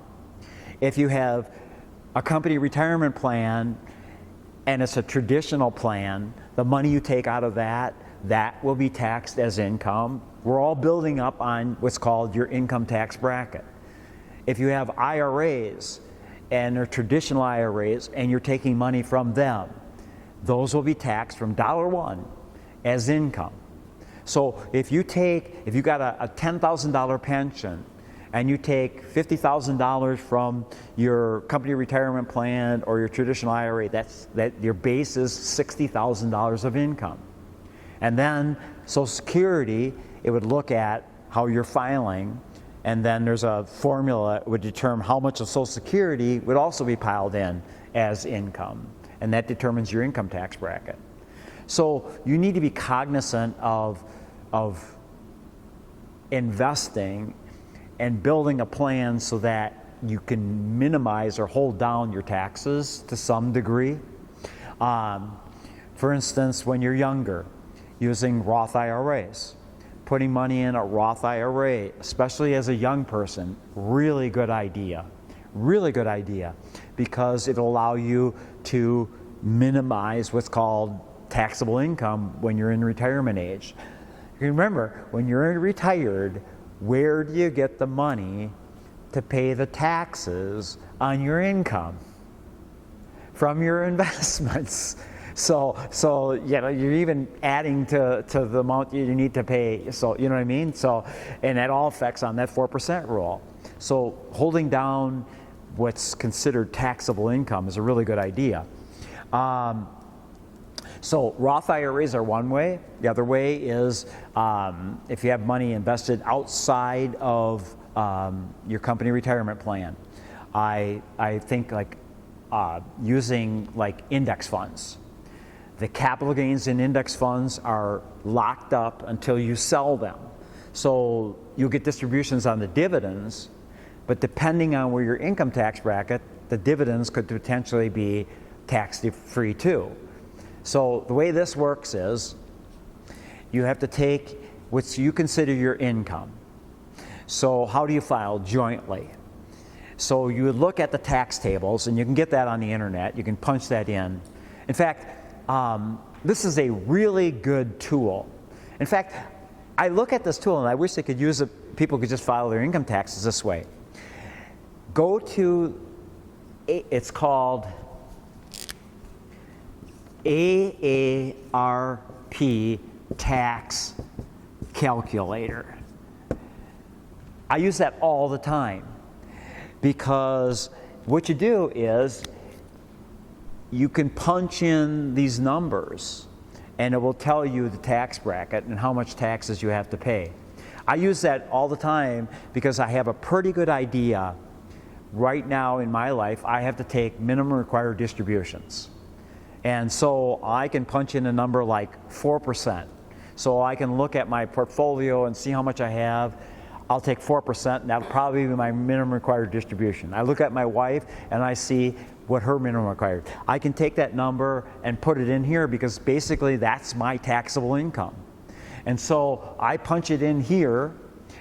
If you have a company retirement plan and it's a traditional plan, the money you take out of that will be taxed as income. We're all building up on what's called your income tax bracket. If you have IRAs and they're traditional IRAs and you're taking money from them, those will be taxed from $1 as income. So if you got a $10,000 pension and you take $50,000 from your company retirement plan or your traditional IRA, that your base is $60,000 of income. And then Social Security, it would look at how you're filing, and then there's a formula that would determine how much of Social Security would also be piled in as income, and that determines your income tax bracket. So you need to be cognizant of investing and building a plan so that you can minimize or hold down your taxes to some degree. For instance, when you're younger, using Roth IRAs. Putting money in a Roth IRA, especially as a young person, really good idea. Really good idea, because it'll allow you to minimize what's called taxable income when you're in retirement age. Remember, when you're retired, where do you get the money to pay the taxes on your income? From your investments. So you know, you're even adding to the amount you need to pay. So you know what I mean. So, and that all affects on that 4% rule. So holding down what's considered taxable income is a really good idea. So Roth IRAs are one way. The other way is if you have money invested outside of your company retirement plan. I think like using like index funds. The capital gains in index funds are locked up until you sell them. So you'll get distributions on the dividends, but depending on where your income tax bracket, the dividends could potentially be tax-free too. So the way this works is you have to take what you consider your income. So how do you file? Jointly. So you would look at the tax tables, and you can get that on the internet. You can punch that in. In fact, this is a really good tool. In fact, I look at this tool and I wish they could use it, people could just file their income taxes this way. Go to, it's called AARP Tax Calculator. I use that all the time because what you do is you can punch in these numbers and it will tell you the tax bracket and how much taxes you have to pay. I use that all the time because I have a pretty good idea. Right now in my life, I have to take minimum required distributions. And so I can punch in a number like 4%. So I can look at my portfolio and see how much I have. I'll take 4%, and that'll probably be my minimum required distribution. I look at my wife and I see what her minimum required. I can take that number and put it in here because basically that's my taxable income. And so I punch it in here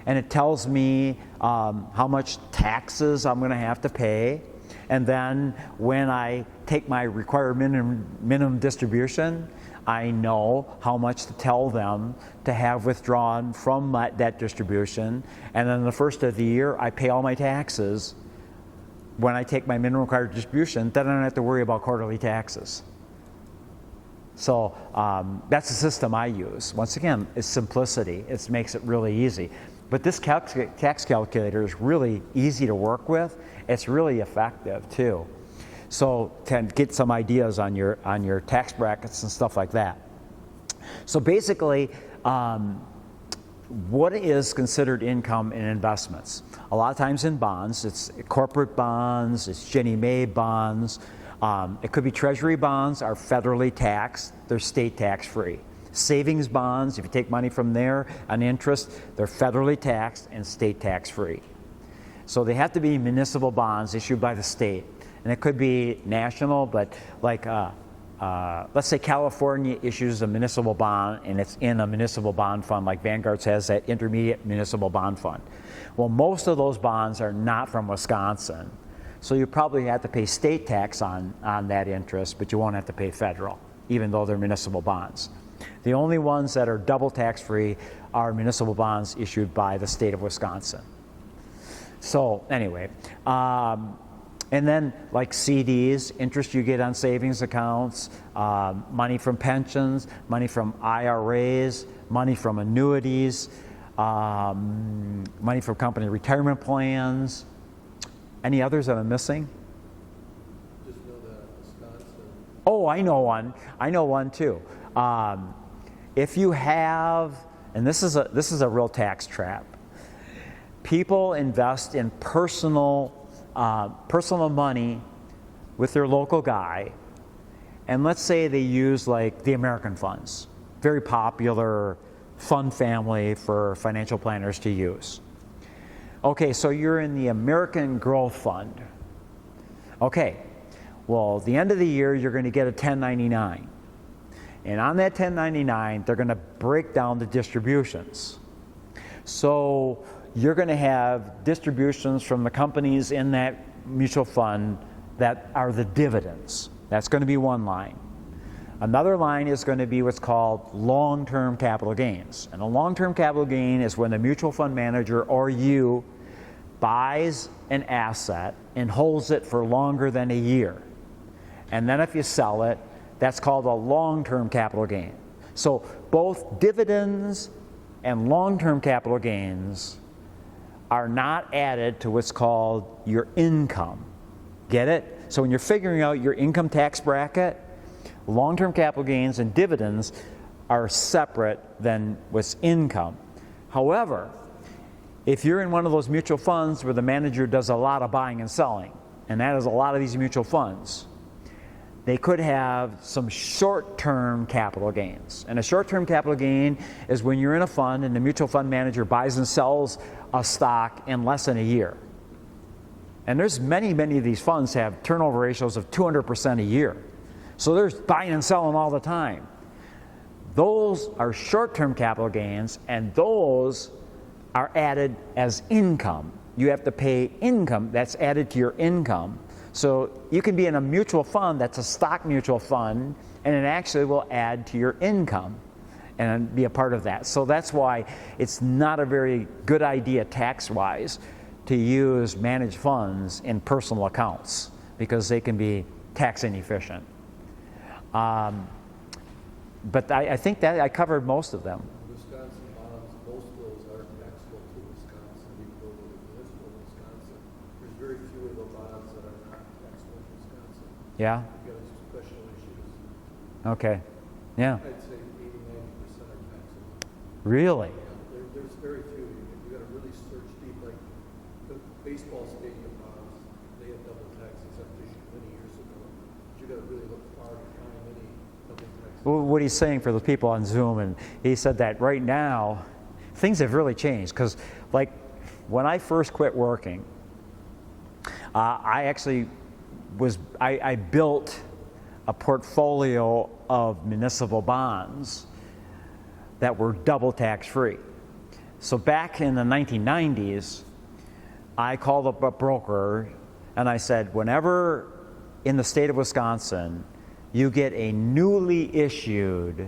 and it tells me how much taxes I'm going to have to pay. And then when I take my required minimum distribution, I know how much to tell them to have withdrawn from that distribution. And then the first of the year, I pay all my taxes. When I take my minimum required distribution, then I don't have to worry about quarterly taxes. So that's the system I use. Once again, it's simplicity. It makes it really easy. But this tax calculator is really easy to work with. It's really effective too. So to get some ideas on your tax brackets and stuff like that. So basically, what is considered income in investments? A lot of times in bonds, it's corporate bonds, it's Ginnie Mae bonds. It could be treasury bonds, are federally taxed, they're state tax free. Savings bonds, if you take money from there on interest, they're federally taxed and state tax free. So they have to be municipal bonds issued by the state. And it could be national, but like let's say California issues a municipal bond and it's in a municipal bond fund, like Vanguard has that intermediate municipal bond fund. Well, most of those bonds are not from Wisconsin. So you probably have to pay state tax on that interest, but you won't have to pay federal, even though they're municipal bonds. The only ones that are double tax-free are municipal bonds issued by the state of Wisconsin. So anyway, and then like CDs, interest you get on savings accounts, money from pensions, money from IRAs, money from annuities, money from company retirement plans. Any others that I'm missing? Just know that Wisconsin. Oh, I know one. I know one too. If you have, and this is a real tax trap. People invest in personal money with their local guy, and let's say they use like the American funds, very popular fund family for financial planners to use. Okay, so you're in the American Growth Fund. Okay, well, at the end of the year, you're going to get a 1099. And on that 1099, they're going to break down the distributions. So you're going to have distributions from the companies in that mutual fund that are the dividends. That's going to be one line. Another line is going to be what's called long-term capital gains. And a long-term capital gain is when the mutual fund manager or you buys an asset and holds it for longer than a year. And then if you sell it, that's called a long-term capital gain. So both dividends and long-term capital gains are not added to what's called your income. Get it? So when you're figuring out your income tax bracket, long-term capital gains and dividends are separate than what's income. However, if you're in one of those mutual funds where the manager does a lot of buying and selling, and that is a lot of these mutual funds, they could have some short-term capital gains. And a short-term capital gain is when you're in a fund and the mutual fund manager buys and sells a stock in less than a year. And there's many of these funds have turnover ratios of 200% a year. So they're buying and selling all the time. Those are short-term capital gains, and those are added as income. You have to pay income that's added to your income. So you can be in a mutual fund that's a stock mutual fund, and it actually will add to your income and be a part of that. So that's why it's not a very good idea tax-wise to use managed funds in personal accounts because they can be tax inefficient. But I think that I covered most of them. Wisconsin bonds, most of those are taxable to Wisconsin, even though they're municipal Wisconsin. There's very few of the bonds that are not taxable to Wisconsin. Yeah? Because of special issues. Okay. Yeah. I'd say 80–90% are taxable. Really? Yeah, there's very few. You got to really search deep. Like the baseball stadium bonds, they had double tax exemption many years ago. But you got to really look far to find any double tax. Well, what he's saying for the people on Zoom, and he said that right now, things have really changed. Because, like, when I first quit working, I actually I built a portfolio of municipal bonds that were double tax free. So back in the 1990s, I called up a broker and I said, whenever in the state of Wisconsin you get a newly issued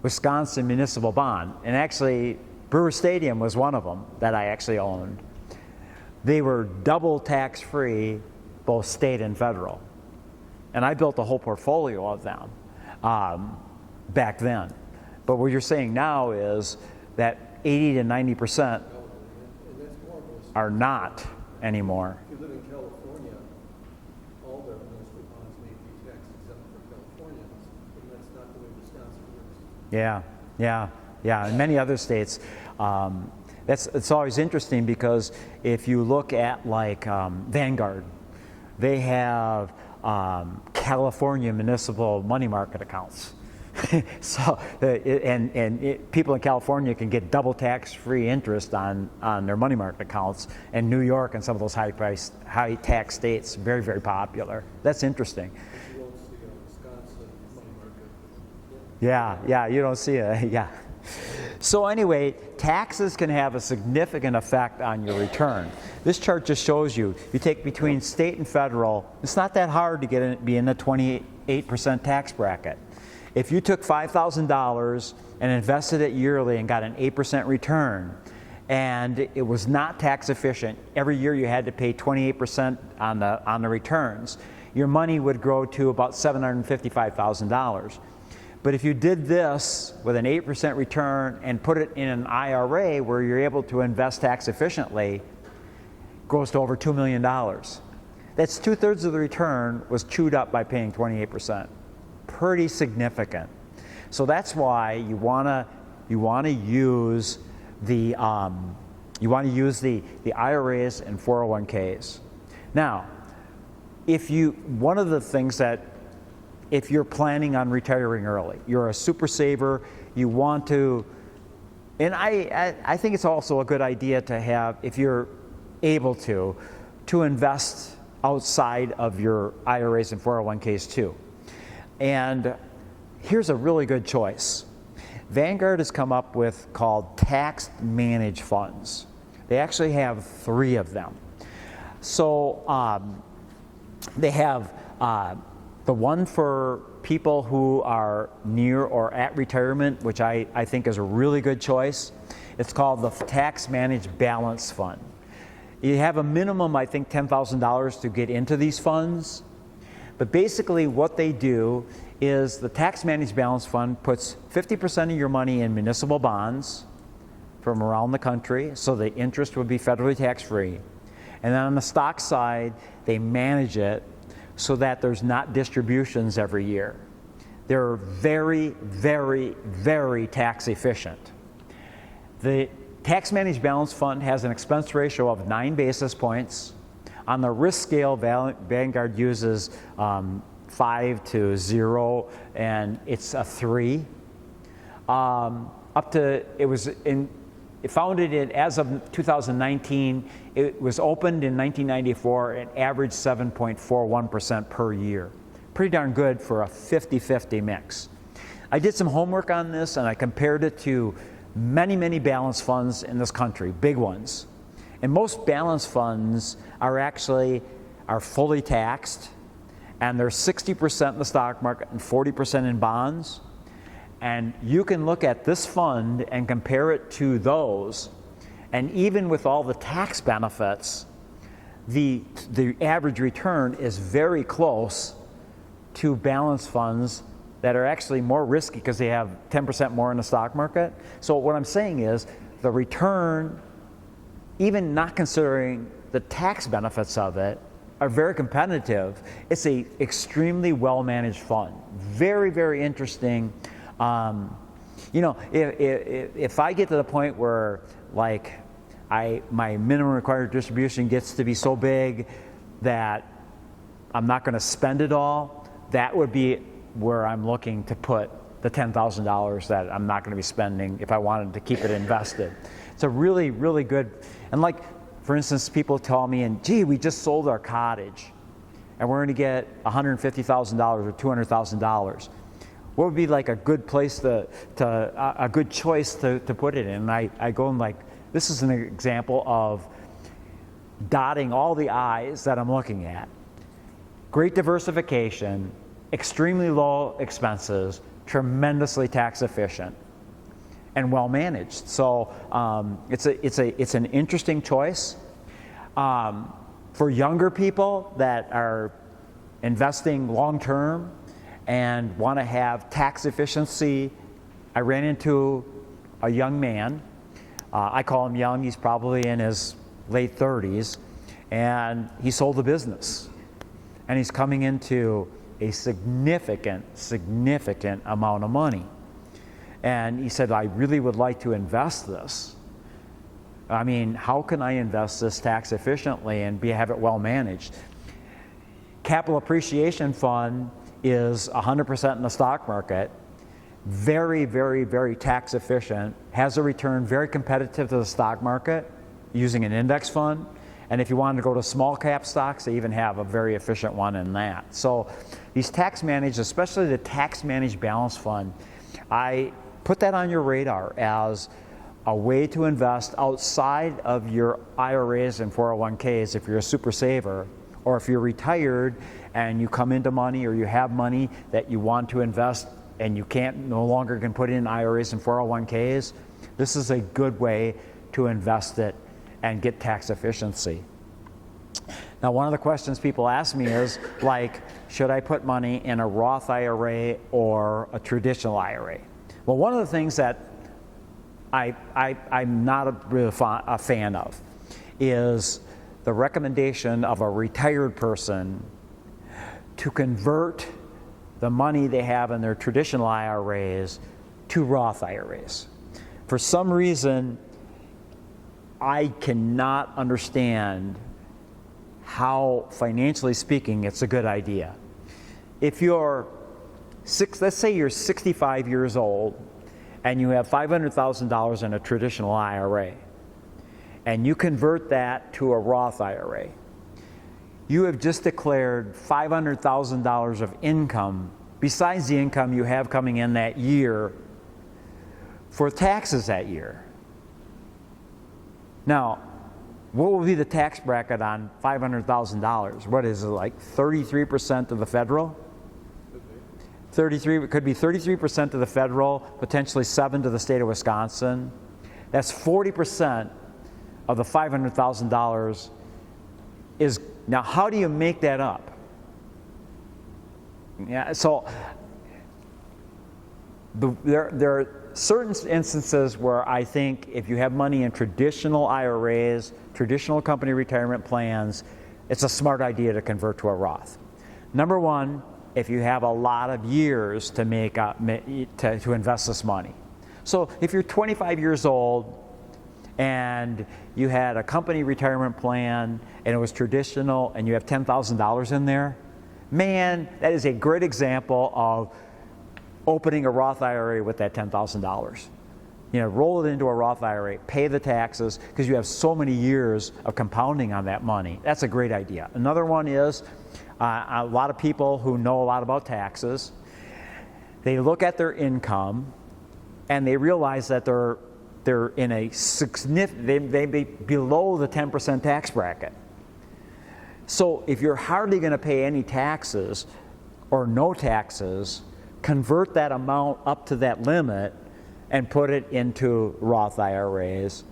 Wisconsin municipal bond, and actually Brewer Stadium was one of them that I actually owned, they were double tax free, both state and federal. And I built a whole portfolio of them back then. But what you're saying now is that 80 to 90% And that's more of a are not anymore. If you live in California, all their municipal bonds may be tax exempt for Californians, and that's not the way Wisconsin works. Yeah. In many other states, it's always interesting because if you look at like Vanguard, they have California municipal money market accounts. So, people in California can get double tax-free interest on their money market accounts, and New York and some of those high tax states, very, very popular. That's interesting. You won't see a Wisconsin money market. Yeah, you don't see it, yeah. So anyway, taxes can have a significant effect on your return. This chart just shows you take between state and federal, it's not that hard to be in the 28% tax bracket. If you took $5,000 and invested it yearly and got an 8% return, and it was not tax efficient, every year you had to pay 28% on the returns, your money would grow to about $755,000. But if you did this with an 8% return and put it in an IRA where you're able to invest tax efficiently, it grows to over $2 million. That's 2/3 of the return was chewed up by paying 28%. Pretty significant. So that's why you want to use the IRAs and 401ks. Now, one of the things that if you're planning on retiring early, you're a super saver, you want to And I think it's also a good idea to have, if you're able to invest outside of your IRAs and 401ks too. And here's a really good choice. Vanguard has come up with called tax managed funds. They actually have 3 of them. So they have the one for people who are near or at retirement, which I think is a really good choice. It's called the Tax Managed Balance Fund. You have a minimum, I think, $10,000 to get into these funds. But basically what they do is the Tax Managed Balance Fund puts 50% of your money in municipal bonds from around the country, so the interest would be federally tax-free. And then on the stock side, they manage it so that there's not distributions every year. They're very, very, very tax efficient. The Tax Managed Balance Fund has an expense ratio of 9 basis points. On the risk scale, Vanguard uses 5 to 0, and it's a 3. It founded it as of 2019. It was opened in 1994 and averaged 7.41% per year. Pretty darn good for a 50-50 mix. I did some homework on this and I compared it to many, many balance funds in this country, big ones. And most balance funds are fully taxed, and they're 60% in the stock market and 40% in bonds. And you can look at this fund and compare it to those, and even with all the tax benefits, the average return is very close to balance funds that are actually more risky because they have 10% more in the stock market. So what I'm saying is the return, even not considering the tax benefits of it, are very competitive. It's a extremely well-managed fund. Very, very interesting. If I get to the point where my minimum required distribution gets to be so big that I'm not going to spend it all, that would be where I'm looking to put the $10,000 that I'm not going to be spending if I wanted to keep it invested. It's a really, really good, and for instance, people tell me, gee, we just sold our cottage and we're going to get $150,000 or $200,000. What would be a good place a good choice to put it in? And I go and this is an example of dotting all the I's that I'm looking at. Great diversification, extremely low expenses, tremendously tax efficient, and well managed. So it's an interesting choice. For younger people that are investing long term and want to have tax efficiency, I ran into a young man. I call him young, he's probably in his late 30s, and he sold the business. And he's coming into a significant amount of money. And he said, I really would like to invest this. I mean, how can I invest this tax efficiently and have it well managed? Capital Appreciation Fund is 100% in the stock market, very, very, very tax efficient, has a return very competitive to the stock market using an index fund. And if you wanted to go to small cap stocks, they even have a very efficient one in that. So these tax managed, especially the tax managed balance fund, I put that on your radar as a way to invest outside of your IRAs and 401ks if you're a super saver, or if you're retired and you come into money or you have money that you want to invest and you no longer can put in IRAs and 401ks, this is a good way to invest it and get tax efficiency. Now, one of the questions people ask me is should I put money in a Roth IRA or a traditional IRA? Well, one of the things that I'm not really a fan of is the recommendation of a retired person to convert the money they have in their traditional IRAs to Roth IRAs. For some reason, I cannot understand how, financially speaking, it's a good idea. If let's say you're 65 years old and you have $500,000 in a traditional IRA, and you convert that to a Roth IRA, you have just declared $500,000 of income besides the income you have coming in that year for taxes that year. Now, what will be the tax bracket on $500,000? What is it, like 33% of the federal? 33, it could be 33% of the federal, potentially 7% to the state of Wisconsin. That's 40% of the $500,000 is, now how do you make that up? Yeah, so there are certain instances where I think if you have money in traditional IRAs, traditional company retirement plans, it's a smart idea to convert to a Roth. Number one, if you have a lot of years to to invest this money. So if you're 25 years old and you had a company retirement plan and it was traditional and you have $10,000 in there, man, that is a great example of opening a Roth IRA with that $10,000. You know, roll it into a Roth IRA, pay the taxes, because you have so many years of compounding on that money. That's a great idea. Another one is a lot of people who know a lot about taxes, they look at their income and they realize that they're in a significant, they may be below the 10% tax bracket. So if you're hardly going to pay any taxes or no taxes, convert that amount up to that limit and put it into Roth IRAs.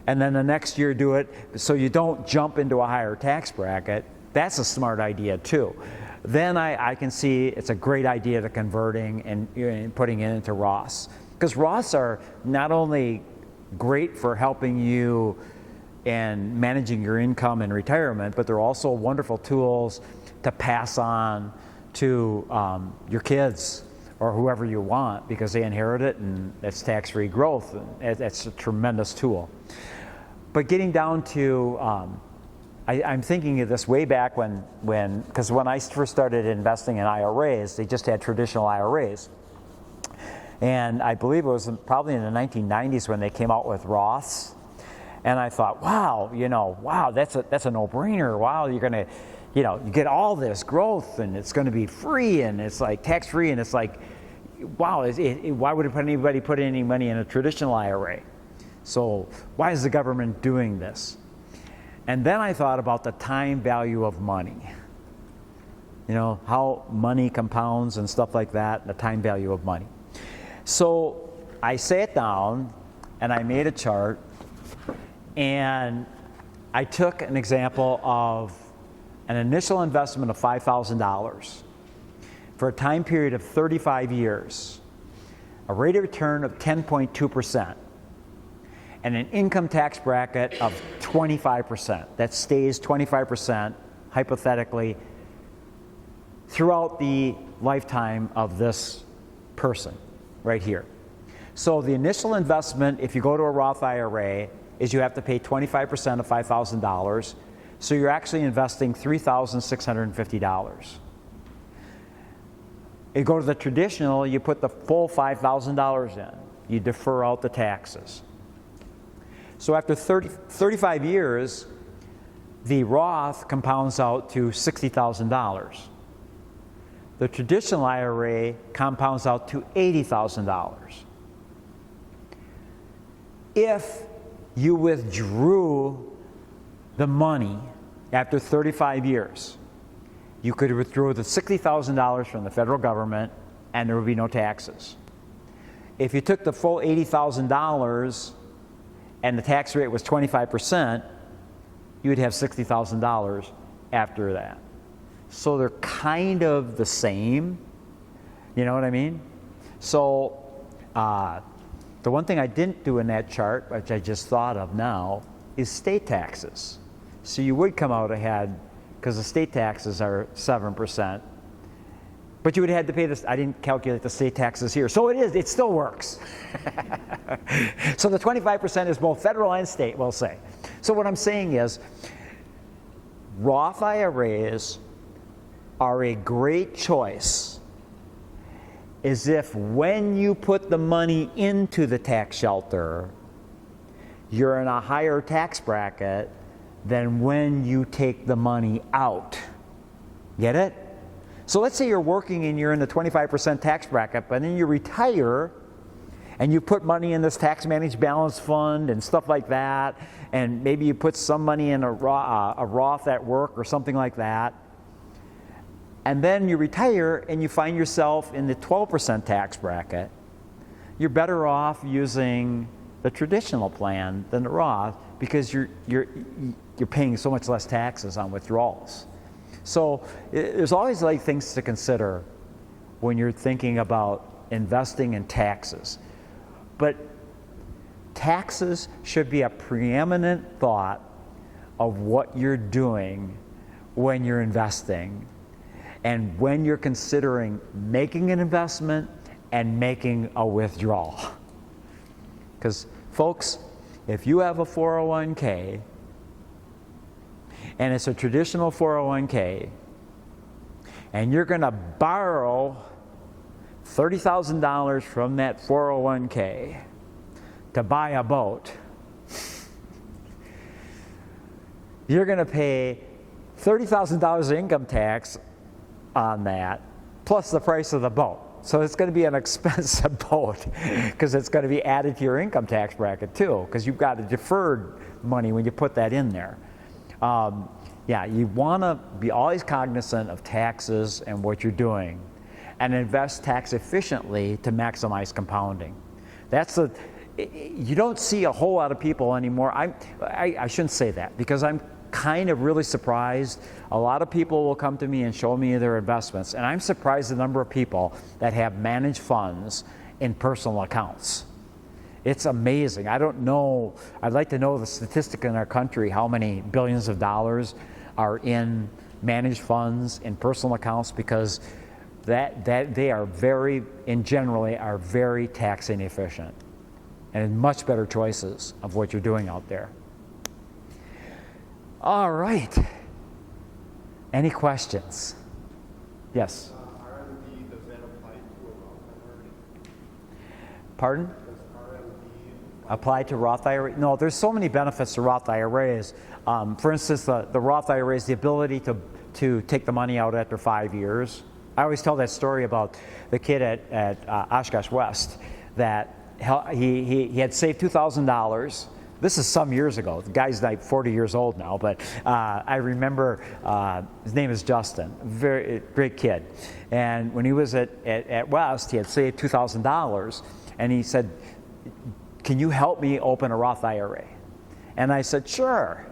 And then the next year do it so you don't jump into a higher tax bracket. That's a smart idea too. Then I can see it's a great idea to converting and putting it into Roths. Because Roths are not only great for helping you in managing your income in retirement, but they're also wonderful tools to pass on to your kids or whoever you want, because they inherit it and it's tax-free growth. That's a tremendous tool. But getting down to, I'm thinking of this way back because when I first started investing in IRAs, they just had traditional IRAs. And I believe it was probably in the 1990s when they came out with Roths. And I thought, wow, that's a no-brainer. Wow, you're gonna, you get all this growth and it's gonna be free and it's like tax-free, and it's like, wow, why would anybody put any money in a traditional IRA? So why is the government doing this? And then I thought about the time value of money. How money compounds and stuff like that, the time value of money. So I sat down and I made a chart, and I took an example of an initial investment of $5,000 for a time period of 35 years, a rate of return of 10.2%, and an income tax bracket of 25%. That stays 25%, hypothetically, throughout the lifetime of this person right here. So the initial investment, if you go to a Roth IRA, is you have to pay 25% of $5,000. So you're actually investing $3,650. You go to the traditional, you put the full $5,000 in. You defer out the taxes. So after 35 years, the Roth compounds out to $60,000. The traditional IRA compounds out to $80,000. If you withdrew the money after 35 years, you could withdraw the $60,000 from the federal government and there would be no taxes. If you took the full $80,000 and the tax rate was 25%, you would have $60,000 after that. So they're kind of the same, you know what I mean? So the one thing I didn't do in that chart, which I just thought of now, is state taxes. So you would come out ahead because the state taxes are 7%. But you would have had to pay this. I didn't calculate the state taxes here. So it still works. So the 25% is both federal and state, we'll say. So what I'm saying is Roth IRAs are a great choice is if when you put the money into the tax shelter, you're in a higher tax bracket than when you take the money out. Get it? So let's say you're working and you're in the 25% tax bracket, but then you retire and you put money in this tax managed balance fund and stuff like that, and maybe you put some money in a Roth at work or something like that. And then you retire and you find yourself in the 12% tax bracket. You're better off using the traditional plan than the Roth because you're paying so much less taxes on withdrawals. So there's always like things to consider when you're thinking about investing in taxes. But taxes should be a preeminent thought of what you're doing when you're investing and when you're considering making an investment and making a withdrawal. Because folks, if you have a 401k and it's a traditional 401k and you're going to borrow $30,000 from that 401k to buy a boat, you're going to pay $30,000 income tax on that, plus the price of the boat. So it's going to be an expensive boat because it's going to be added to your income tax bracket too, because you've got a deferred money when you put that in there. Yeah, you want to be always cognizant of taxes and what you're doing, and invest tax efficiently to maximize compounding. You don't see a whole lot of people anymore. I shouldn't say that because I'm kind of really surprised. A lot of people will come to me and show me their investments, and I'm surprised the number of people that have managed funds in personal accounts. It's amazing. I don't know. I'd like to know the statistic in our country, how many billions of dollars are in managed funds in personal accounts, because that they are generally are very tax inefficient and much better choices of what you're doing out there. All right. Any questions? Yes. RMD, does that apply to a Roth IRA? Pardon? Does RMD Apply to Roth IRA? No, there's so many benefits to Roth IRAs. For instance, the Roth IRA is the ability to take the money out after 5 years. I always tell that story about the kid at Oshkosh West that he had saved $2,000. This is some years ago. The guy's like 40 years old now, but I remember his name is Justin, very great kid. And when he was at West, he had saved $2,000, and he said, "Can you help me open a Roth IRA?" And I said, "Sure."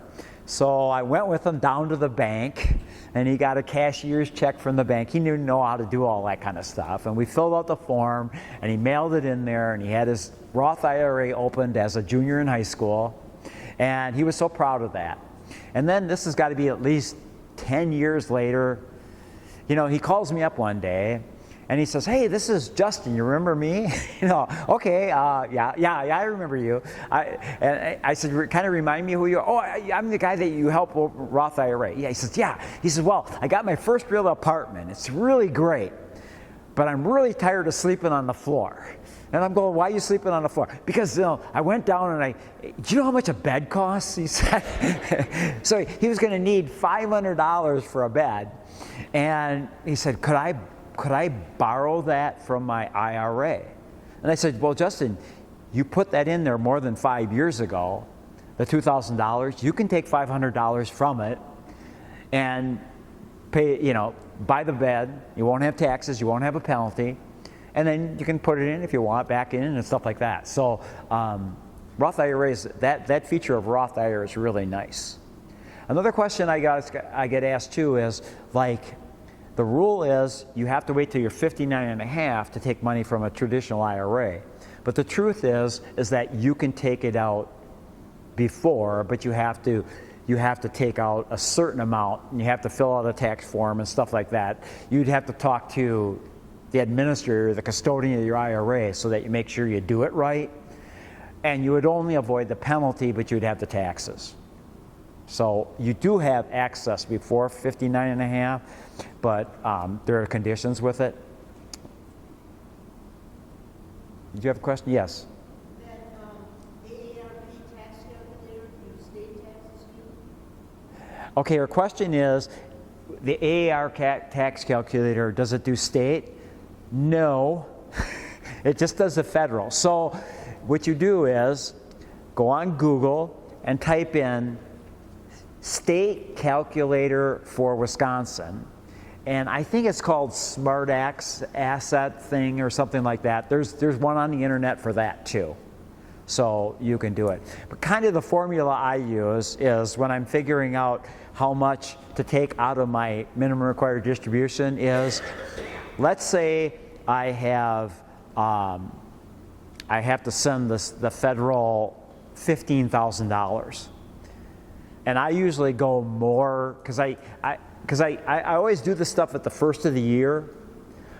So I went with him down to the bank, and he got a cashier's check from the bank. He didn't know how to do all that kind of stuff. And we filled out the form, and he mailed it in there, and he had his Roth IRA opened as a junior in high school, and he was so proud of that. And then this has got to be at least 10 years later. You know, he calls me up one day, and he says, "Hey, this is Justin. You remember me?" Okay, yeah, I remember you. I said, "Kind of remind me who you are." "Oh, I'm the guy that you help Roth IRA." "Yeah." He says, "Yeah." He says, "Well, I got my first real apartment. It's really great, but I'm really tired of sleeping on the floor." And I'm going, "Why are you sleeping on the floor?" "Because I went down and do you know how much a bed costs?" He said. So he was going to need $500 for a bed, and he said, "Could I borrow that from my IRA?" And I said, "Well, Justin, you put that in there more than 5 years ago, the $2,000. You can take $500 from it and pay, buy the bed. You won't have taxes. You won't have a penalty. And then you can put it in if you want, back in and stuff like that." So Roth IRAs, that feature of Roth IRA is really nice. Another question I get asked too is, like, the rule is you have to wait till you're 59 and a half to take money from a traditional IRA. But the truth is that you can take it out before, but you have to take out a certain amount, and you have to fill out a tax form and stuff like that. You'd have to talk to the administrator, the custodian of your IRA, so that you make sure you do it right. And you would only avoid the penalty, but you'd have the taxes. So you do have access before 59 and a half, but there are conditions with it. Did you have a question? Yes. That AARP tax calculator, do state taxes do? Okay, her question is, the tax calculator, does it do state? No, it just does the federal. So what you do is go on Google and type in state calculator for Wisconsin. And I think it's called SmartX Asset thing or something like that. There's one on the internet for that too. So you can do it. But kind of the formula I use is when I'm figuring out how much to take out of my minimum required distribution is, let's say I have to send the federal $15,000. And I usually go more, because I always do this stuff at the first of the year,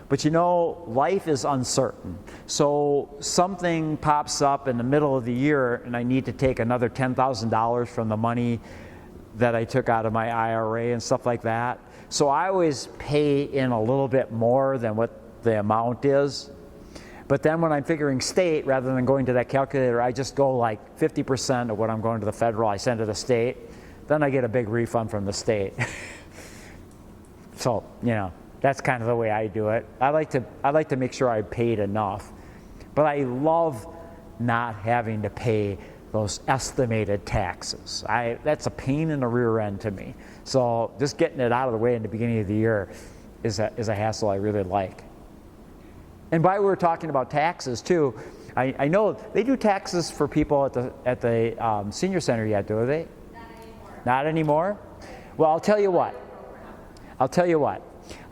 but you know, life is uncertain. So something pops up in the middle of the year and I need to take another $10,000 from the money that I took out of my IRA and stuff like that. So I always pay in a little bit more than what the amount is. But then when I'm figuring state, rather than going to that calculator, I just go like 50% of what I'm going to the federal, I send to the state. Then I get a big refund from the state. So, you know, that's kind of the way I do it. I like to make sure I paid enough. But I love not having to pay those estimated taxes. That's a pain in the rear end to me. So just getting it out of the way in the beginning of the year is a hassle I really like. And while we were talking about taxes too, I know they do taxes for people at the senior center yet, do they? Not anymore. Not anymore? Well, I'll tell you what.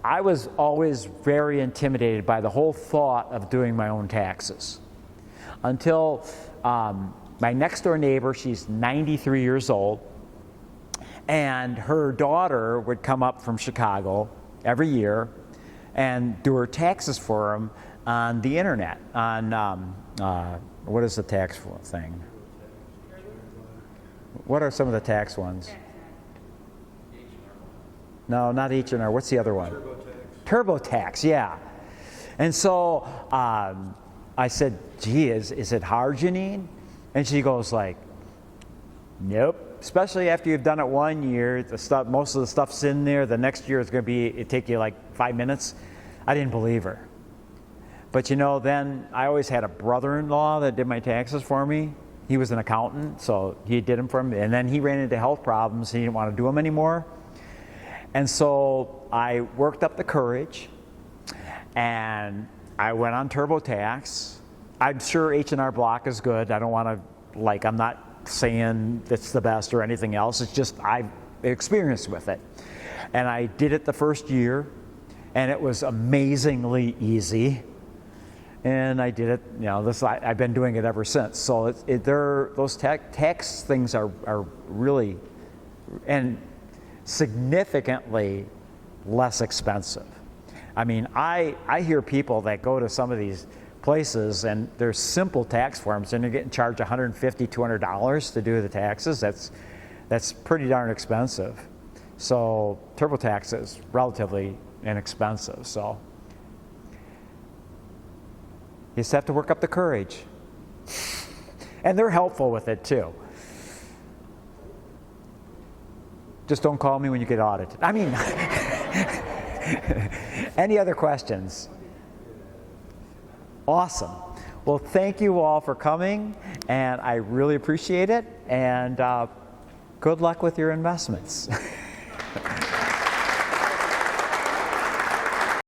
I was always very intimidated by the whole thought of doing my own taxes. Until my next door neighbor, she's 93 years old, and her daughter would come up from Chicago every year and do her taxes for them on the internet, on what is the tax thing? What are some of the tax ones? No, not H&R. What's the other one? TurboTax, yeah. And so I said, gee, is it hard, Janine? And she goes like, nope. Especially after you've done it 1 year, most of the stuff's in there. The next year it'd take you like 5 minutes. I didn't believe her. But you know, then I always had a brother-in-law that did my taxes for me. He was an accountant, so he did them for me. And then he ran into health problems. He didn't want to do them anymore. And so I worked up the courage, and I went on TurboTax. I'm sure H&R Block is good. I don't want to, I'm not saying it's the best or anything else. It's just I've experienced with it. And I did it the first year, and it was amazingly easy. And I did it, you know, I've been doing it ever since. So those tax things are really, and significantly less expensive. I mean, I hear people that go to some of these places and there's simple tax forms and they're getting charged $150, $200 to do the taxes. That's pretty darn expensive. So TurboTax is relatively inexpensive. So you just have to work up the courage. And they're helpful with it too. Just don't call me when you get audited. I mean, any other questions? Awesome. Well, thank you all for coming, and I really appreciate it, and good luck with your investments.